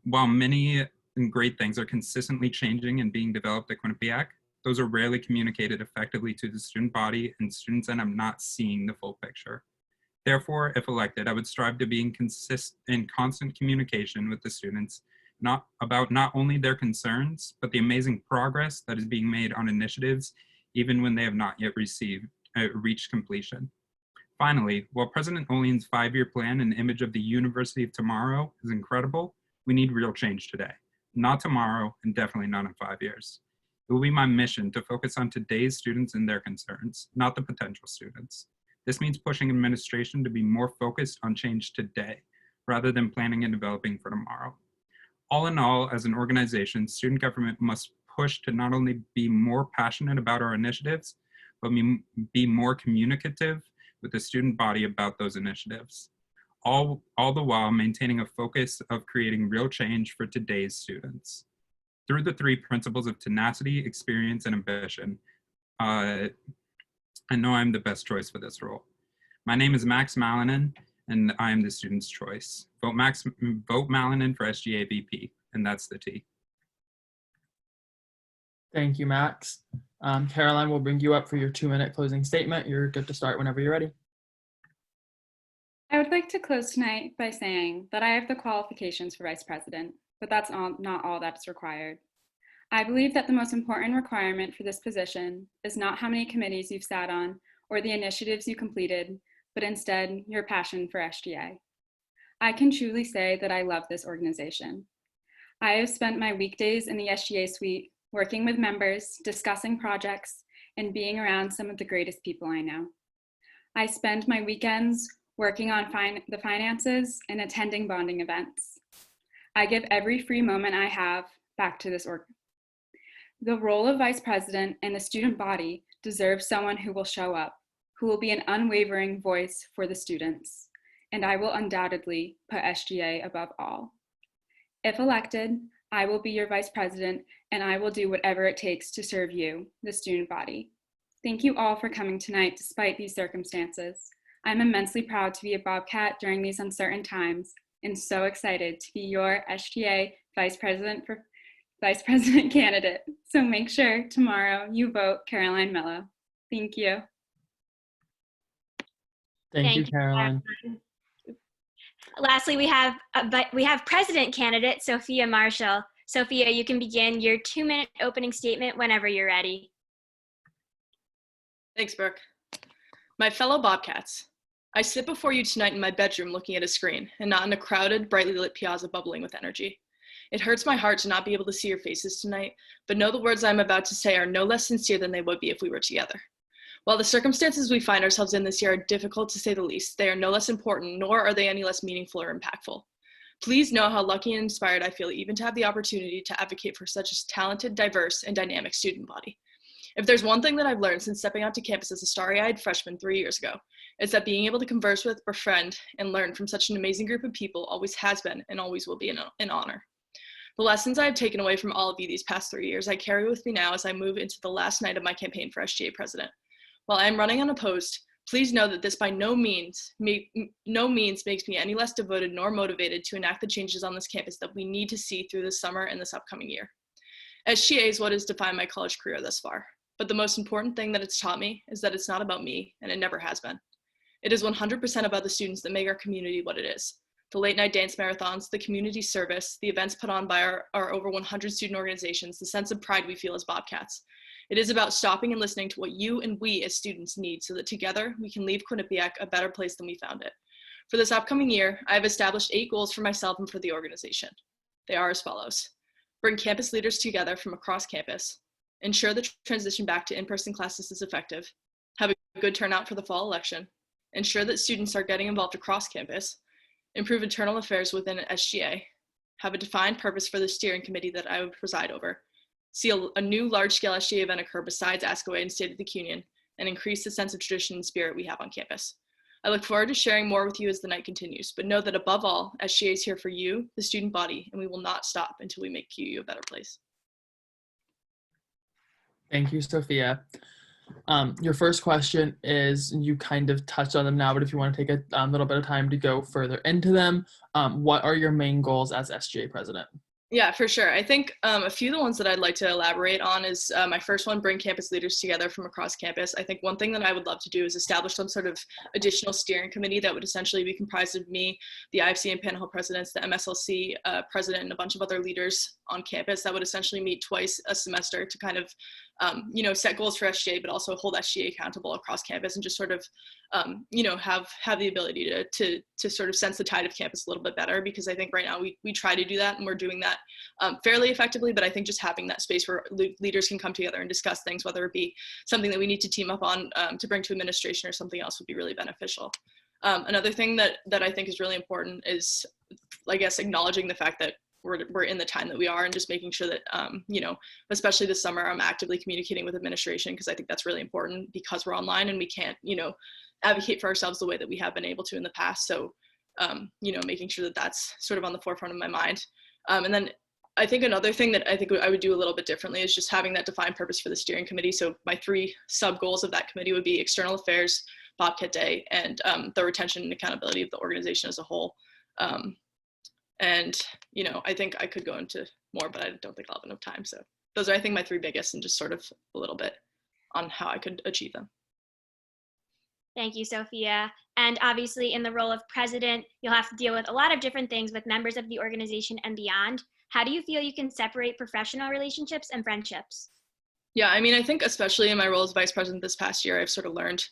while many great things are consistently changing and being developed at Quinnipiac, those are rarely communicated effectively to the student body, and students end up not seeing the full picture. Therefore, if elected, I would strive to be in constant communication with the students, not only their concerns, but the amazing progress that is being made on initiatives, even when they have not yet reached completion. Finally, while President Olien's 5-year plan and image of the University of Tomorrow is incredible, we need real change today, not tomorrow, and definitely not in 5 years. It will be my mission to focus on today's students and their concerns, not the potential students. This means pushing administration to be more focused on change today, rather than planning and developing for tomorrow. All in all, as an organization, student government must push to not only be more passionate about our initiatives, but be more communicative with the student body about those initiatives, all the while maintaining a focus of creating real change for today's students. Through the 3 principles of tenacity, experience, and ambition, I know I'm the best choice for this role. My name is Max Malinen, and I am the student's choice. Vote Malinen for SGA VP, and that's the T. Thank you, Max. Caroline will bring you up for your 2-minute closing statement. You're good to start whenever you're ready. I would like to close tonight by saying that I have the qualifications for vice president, but that's not all that's required. I believe that the most important requirement for this position is not how many committees you've sat on or the initiatives you completed, but instead your passion for SGA. I can truly say that I love this organization. I have spent my weekdays in the SGA suite working with members, discussing projects, and being around some of the greatest people I know. I spend my weekends working on the finances and attending bonding events. I give every free moment I have back to this org. The role of vice president and the student body deserves someone who will show up, who will be an unwavering voice for the students, and I will undoubtedly put SGA above all. If elected, I will be your vice president, and I will do whatever it takes to serve you, the student body. Thank you all for coming tonight despite these circumstances. I'm immensely proud to be a Bobcat during these uncertain times, and so excited to be your SGA vice president candidate. So make sure tomorrow you vote Caroline Mello. Thank you. Thank you, Caroline. Lastly, we have president candidate Sophia Marshall. Sophia, you can begin your 2-minute opening statement whenever you're ready. Thanks, Brooke. My fellow Bobcats, I sit before you tonight in my bedroom looking at a screen and not in a crowded, brightly lit piazza bubbling with energy. It hurts my heart to not be able to see your faces tonight, but know the words I'm about to say are no less sincere than they would be if we were together. While the circumstances we find ourselves in this year are difficult to say the least, they are no less important, nor are they any less meaningful or impactful. Please know how lucky and inspired I feel even to have the opportunity to advocate for such a talented, diverse, and dynamic student body. If there's one thing that I've learned since stepping onto campus as a starry-eyed freshman 3 years ago, it's that being able to converse with, befriend, and learn from such an amazing group of people always has been and always will be an honor. The lessons I have taken away from all of you these past 3 years, I carry with me now as I move into the last night of my campaign for SGA president. While I am running unopposed, please know that this by no means makes me any less devoted nor motivated to enact the changes on this campus that we need to see through this summer and this upcoming year. SGA is what has defined my college career thus far, but the most important thing that it's taught me is that it's not about me, and it never has been. It is 100% about the students that make our community what it is. The late night dance marathons, the community service, the events put on by our over 100 student organizations, the sense of pride we feel as Bobcats. It is about stopping and listening to what you and we as students need so that together we can leave Quinnipiac a better place than we found it. For this upcoming year, I have established 8 goals for myself and for the organization. They are as follows. Bring campus leaders together from across campus, ensure the transition back to in-person classes is effective, have a good turnout for the fall election, ensure that students are getting involved across campus, improve internal affairs within SGA, have a defined purpose for the steering committee that I would preside over, see a new large-scale SGA event occur besides Ask Away and State of the Union, and increase the sense of tradition and spirit we have on campus. I look forward to sharing more with you as the night continues, but know that above all, SGA is here for you, the student body, and we will not stop until we make QU a better place. Thank you, Sophia. Your first question is, you kind of touched on them now, but if you want to take a little bit of time to go further into them, what are your main goals as SGA president? Yeah, for sure. I think a few of the ones that I'd like to elaborate on is my first one, bring campus leaders together from across campus. I think one thing that I would love to do is establish some sort of additional steering committee that would essentially be comprised of me, the IFC and Panhandle presidents, the MSLC president, and a bunch of other leaders on campus that would essentially meet twice a semester to kind of, set goals for SGA, but also hold SGA accountable across campus and just sort of, have the ability to sort of sense the tide of campus a little bit better, because I think right now we try to do that and we're doing that fairly effectively, but I think just having that space where leaders can come together and discuss things, whether it be something that we need to team up on to bring to administration or something else, would be really beneficial. Another thing that I think is really important is, I guess, acknowledging the fact that we're in the time that we are, and just making sure that, especially this summer, I'm actively communicating with administration, because I think that's really important, because we're online and we can't, advocate for ourselves the way that we have been able to in the past. So, making sure that that's sort of on the forefront of my mind. And then I think another thing that I think I would do a little bit differently is just having that defined purpose for the steering committee. So my 3 sub goals of that committee would be external affairs, Bobcat Day, and the retention and accountability of the organization as a whole. And, I think I could go into more, but I don't think I'll have enough time. So those are, I think, my 3 biggest, and just sort of a little bit on how I could achieve them. Thank you, Sophia. And obviously in the role of president, you'll have to deal with a lot of different things with members of the organization and beyond. How do you feel you can separate professional relationships and friendships? Yeah, I mean, I think especially in my role as vice president this past year, I've sort of learned,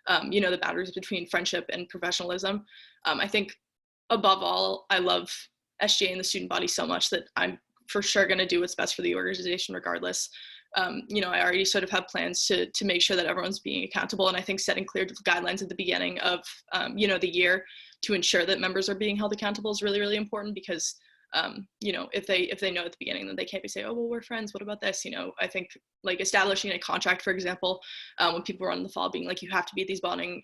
the boundaries between friendship and professionalism. I think above all, I love SGA and the student body so much that I'm for sure going to do what's best for the organization regardless. I already sort of have plans to make sure that everyone's being accountable. And I think setting clear guidelines at the beginning of, the year to ensure that members are being held accountable is really, really important, because, if they know at the beginning, then they can't be saying, oh, well, we're friends, what about this? I think like establishing a contract, for example, when people run in the fall, being like, you have to be at these bonding,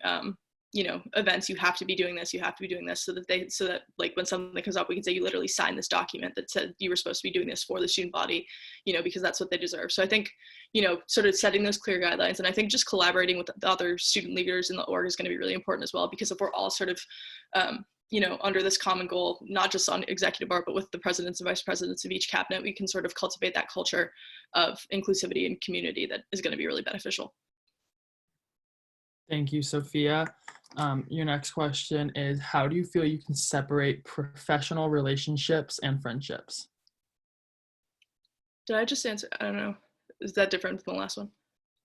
events, you have to be doing this, you have to be doing this, so that like when something comes up, we can say you literally signed this document that said you were supposed to be doing this for the student body, because that's what they deserve. So I think, sort of setting those clear guidelines, and I think just collaborating with the other student leaders in the org is going to be really important as well, because if we're all sort of, under this common goal, not just on executive board, but with the presidents and vice presidents of each cabinet, we can sort of cultivate that culture of inclusivity and community that is going to be really beneficial. Thank you, Sophia. Your next question is, how do you feel you can separate professional relationships and friendships? Did I just answer? I don't know. Is that different from the last one?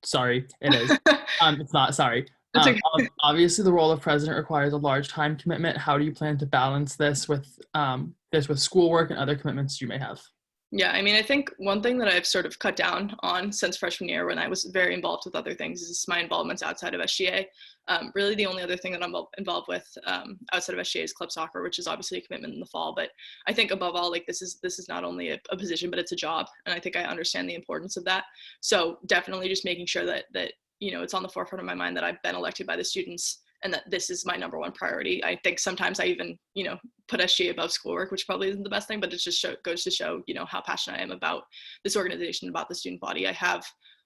Sorry, it is. It's not, sorry. Okay. Obviously, the role of president requires a large time commitment. How do you plan to balance this with schoolwork and other commitments you may have? Yeah, I mean, I think one thing that I've sort of cut down on since freshman year, when I was very involved with other things, is my involvements outside of SGA. Really, the only other thing that I'm involved with outside of SGA is club soccer, which is obviously a commitment in the fall. But I think above all, like this is not only a position, but it's a job, and I think I understand the importance of that. So definitely, just making sure that it's on the forefront of my mind that I've been elected by the students and that this is my number one priority. I think sometimes I even, put SGA above schoolwork, which probably isn't the best thing, but it just goes to show, how passionate I am about this organization, about the student body. I have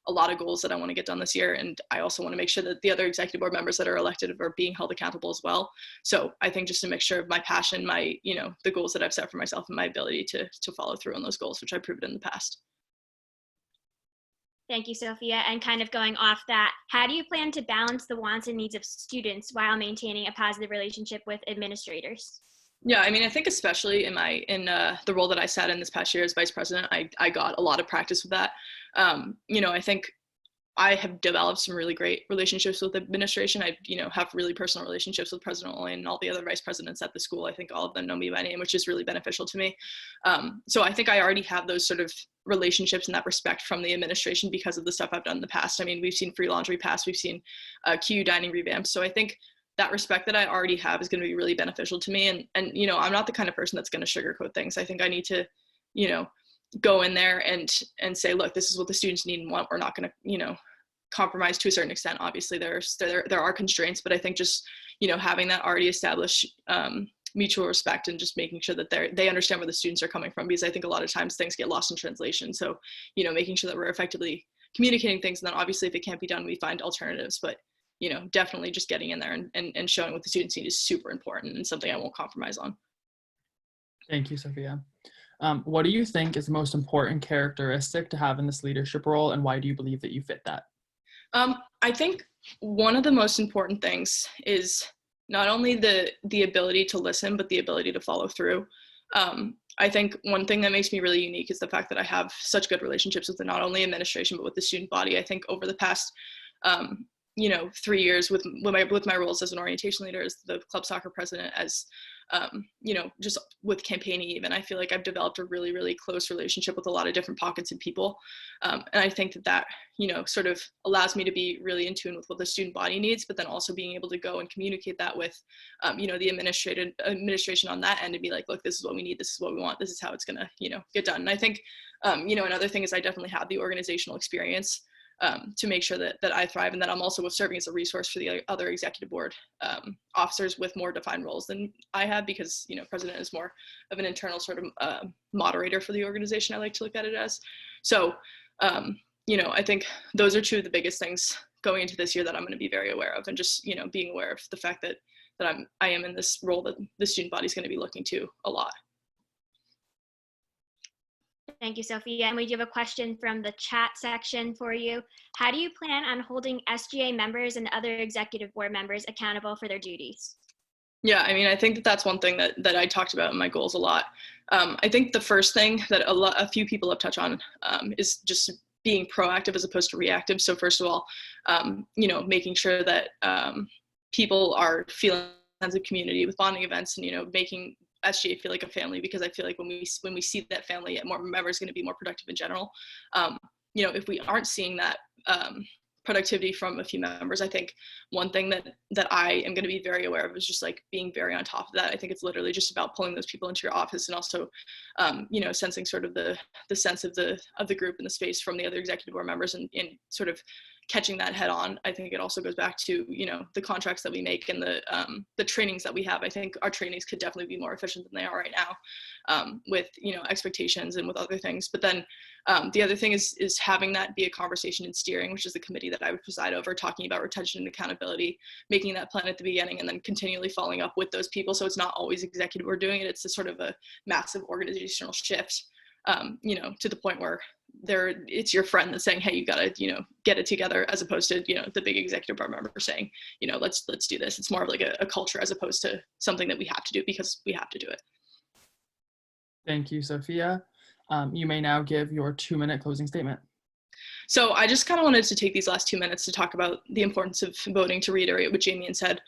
a lot of goals that I want to get done this year. And I also want to make sure that the other executive board members that are elected are being held accountable as well. So I think just a mixture of my passion, my, the goals that I've set for myself and my ability to follow through on those goals, which I've proven in the past. Thank you, Sophia. And kind of going off that, how do you plan to balance the wants and needs of students while maintaining a positive relationship with administrators? Yeah, I mean, I think especially in the role that I sat in this past year as vice president, I got a lot of practice with that. I think I have developed some really great relationships with administration. I, have really personal relationships with President Oakley and all the other vice presidents at the school. I think all of them know me by name, which is really beneficial to me. So I think I already have those sort of relationships and that respect from the administration because of the stuff I've done in the past. I mean, we've seen free laundry pass, we've seen QU dining revamps. So I think that respect that I already have is going to be really beneficial to me. And I'm not the kind of person that's going to sugarcoat things. I think I need to, go in there and say, look, this is what the students need and want. We're not going to, compromise to a certain extent. Obviously there are constraints, but I think just, having that already established mutual respect and just making sure that they understand where the students are coming from, because I think a lot of times things get lost in translation. So, making sure that we're effectively communicating things, and then obviously if it can't be done, we find alternatives, but definitely just getting in there and showing what the students need is super important and something I won't compromise on. Thank you, Sophia. What do you think is the most important characteristic to have in this leadership role, and why do you believe that you fit that? I think one of the most important things is not only the ability to listen, but the ability to follow through. I think one thing that makes me really unique is the fact that I have such good relationships with not only administration, but with the student body. I think over the past 3 years with my roles as an orientation leader, as the club soccer president, as just with campaigning even, I feel like I've developed a really, really close relationship with a lot of different pockets and people. And I think that sort of allows me to be really in tune with what the student body needs, but then also being able to go and communicate that with, the administration on that end and be like, look, this is what we need. This is what we want. This is how it's going to, get done. And I think, another thing is I definitely have the organizational experience to make sure that I thrive, and that I'm also serving as a resource for the other executive board officers with more defined roles than I have, because president is more of an internal sort of moderator for the organization. I like to look at it as. So I think those are two of the biggest things going into this year that I'm going to be very aware of, and just being aware of the fact that I am in this role that the student body is going to be looking to a lot. Thank you, Sophia. And we do have a question from the chat section for you. How do you plan on holding SGA members and other executive board members accountable for their duties? Yeah, I mean, I think that's one thing that I talked about in my goals a lot. I think the first thing that a few people have touched on is just being proactive as opposed to reactive. So first of all, making sure that people are feeling a sense of community with bonding events, and making SGA feel like a family, because I feel like when we see that family, more members going to be more productive in general. If we aren't seeing that productivity from a few members, I think one thing that I am going to be very aware of is just like being very on top of that. I think it's literally just about pulling those people into your office, and also sensing sort of the sense of the group and the space from the other executive board members, and sort of catching that head on. I think it also goes back to the contracts that we make and the trainings that we have. I think our trainings could definitely be more efficient than they are right now, with expectations and with other things. But then the other thing is having that be a conversation in steering, which is the committee that I would preside over, talking about retention and accountability, making that plan at the beginning, and then continually following up with those people. So it's not always executive board doing it. It's a sort of a massive organizational shift, to the point where it's your friend that's saying, hey, you gotta, get it together, as opposed to, the big executive board member saying, let's do this. It's more of like a culture, as opposed to something that we have to do because we have to do it. Thank you, Sophia. You may now give your 2-minute closing statement. So I just kind of wanted to take these last 2 minutes to talk about the importance of voting, to reiterate what Jamie said.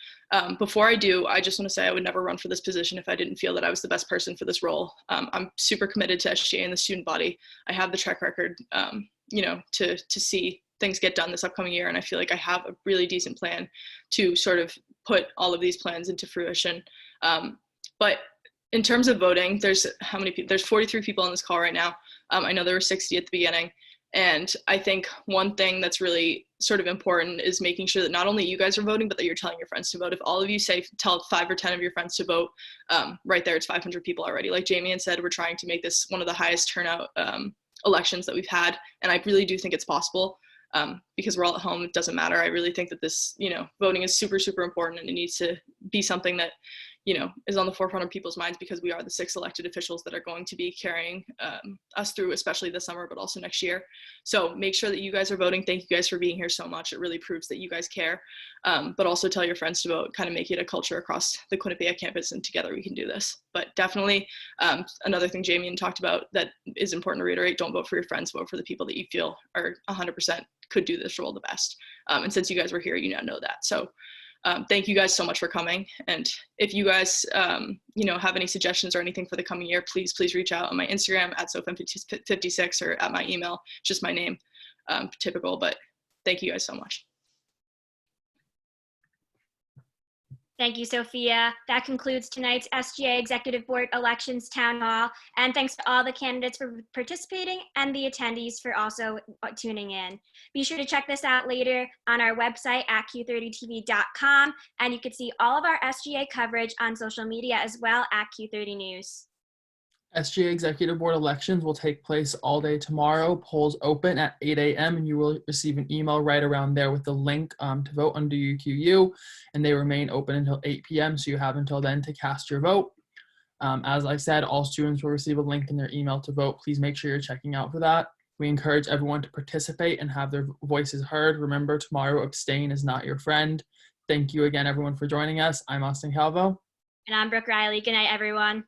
Before I do, I just want to say I would never run for this position if I didn't feel that I was the best person for this role. I'm super committed to SGA and the student body. I have the track record, to see things get done this upcoming year. And I feel like I have a really decent plan to sort of put all of these plans into fruition. But in terms of voting, there's how many people? There's 43 people on this call right now. I know there were 60 at the beginning. And I think one thing that's really sort of important is making sure that not only you guys are voting, but that you're telling your friends to vote. If all of you tell 5 or 10 of your friends to vote, right there, it's 500 people already. Like Jamie said, we're trying to make this one of the highest turnout elections that we've had. And I really do think it's possible. Because we're all at home, it doesn't matter. I really think that this, voting is super, super important, and it needs to be something that, is on the forefront of people's minds, because we are the 6 elected officials that are going to be carrying us through, especially this summer, but also next year. So make sure that you guys are voting. Thank you guys for being here so much. It really proves that you guys care, but also tell your friends to vote, kind of make it a culture across the Quinnipiac campus, and together we can do this. But definitely another thing Jamie talked about that is important to reiterate: don't vote for your friends, vote for the people that you feel are 100% could do this role the best. And since you guys were here, you now know that. So thank you guys so much for coming. And if you guys, have any suggestions or anything for the coming year, please reach out on my Instagram at SoFem56 or at my email, just my name, typical, but thank you guys so much. Thank you, Sophia. That concludes tonight's SGA Executive Board Elections Town Hall. And thanks to all the candidates for participating and the attendees for also tuning in. Be sure to check this out later on our website at q30tv.com. And you can see all of our SGA coverage on social media as well at Q30 News. SGA Executive Board elections will take place all day tomorrow. Polls open at 8 a.m. and you will receive an email right around there with the link to vote under UQU, and they remain open until 8 p.m. so you have until then to cast your vote. As I said, all students will receive a link in their email to vote. Please make sure you're checking out for that. We encourage everyone to participate and have their voices heard. Remember, tomorrow abstain is not your friend. Thank you again, everyone, for joining us. I'm Austin Calvo. And I'm Brooke Riley. Good night, everyone.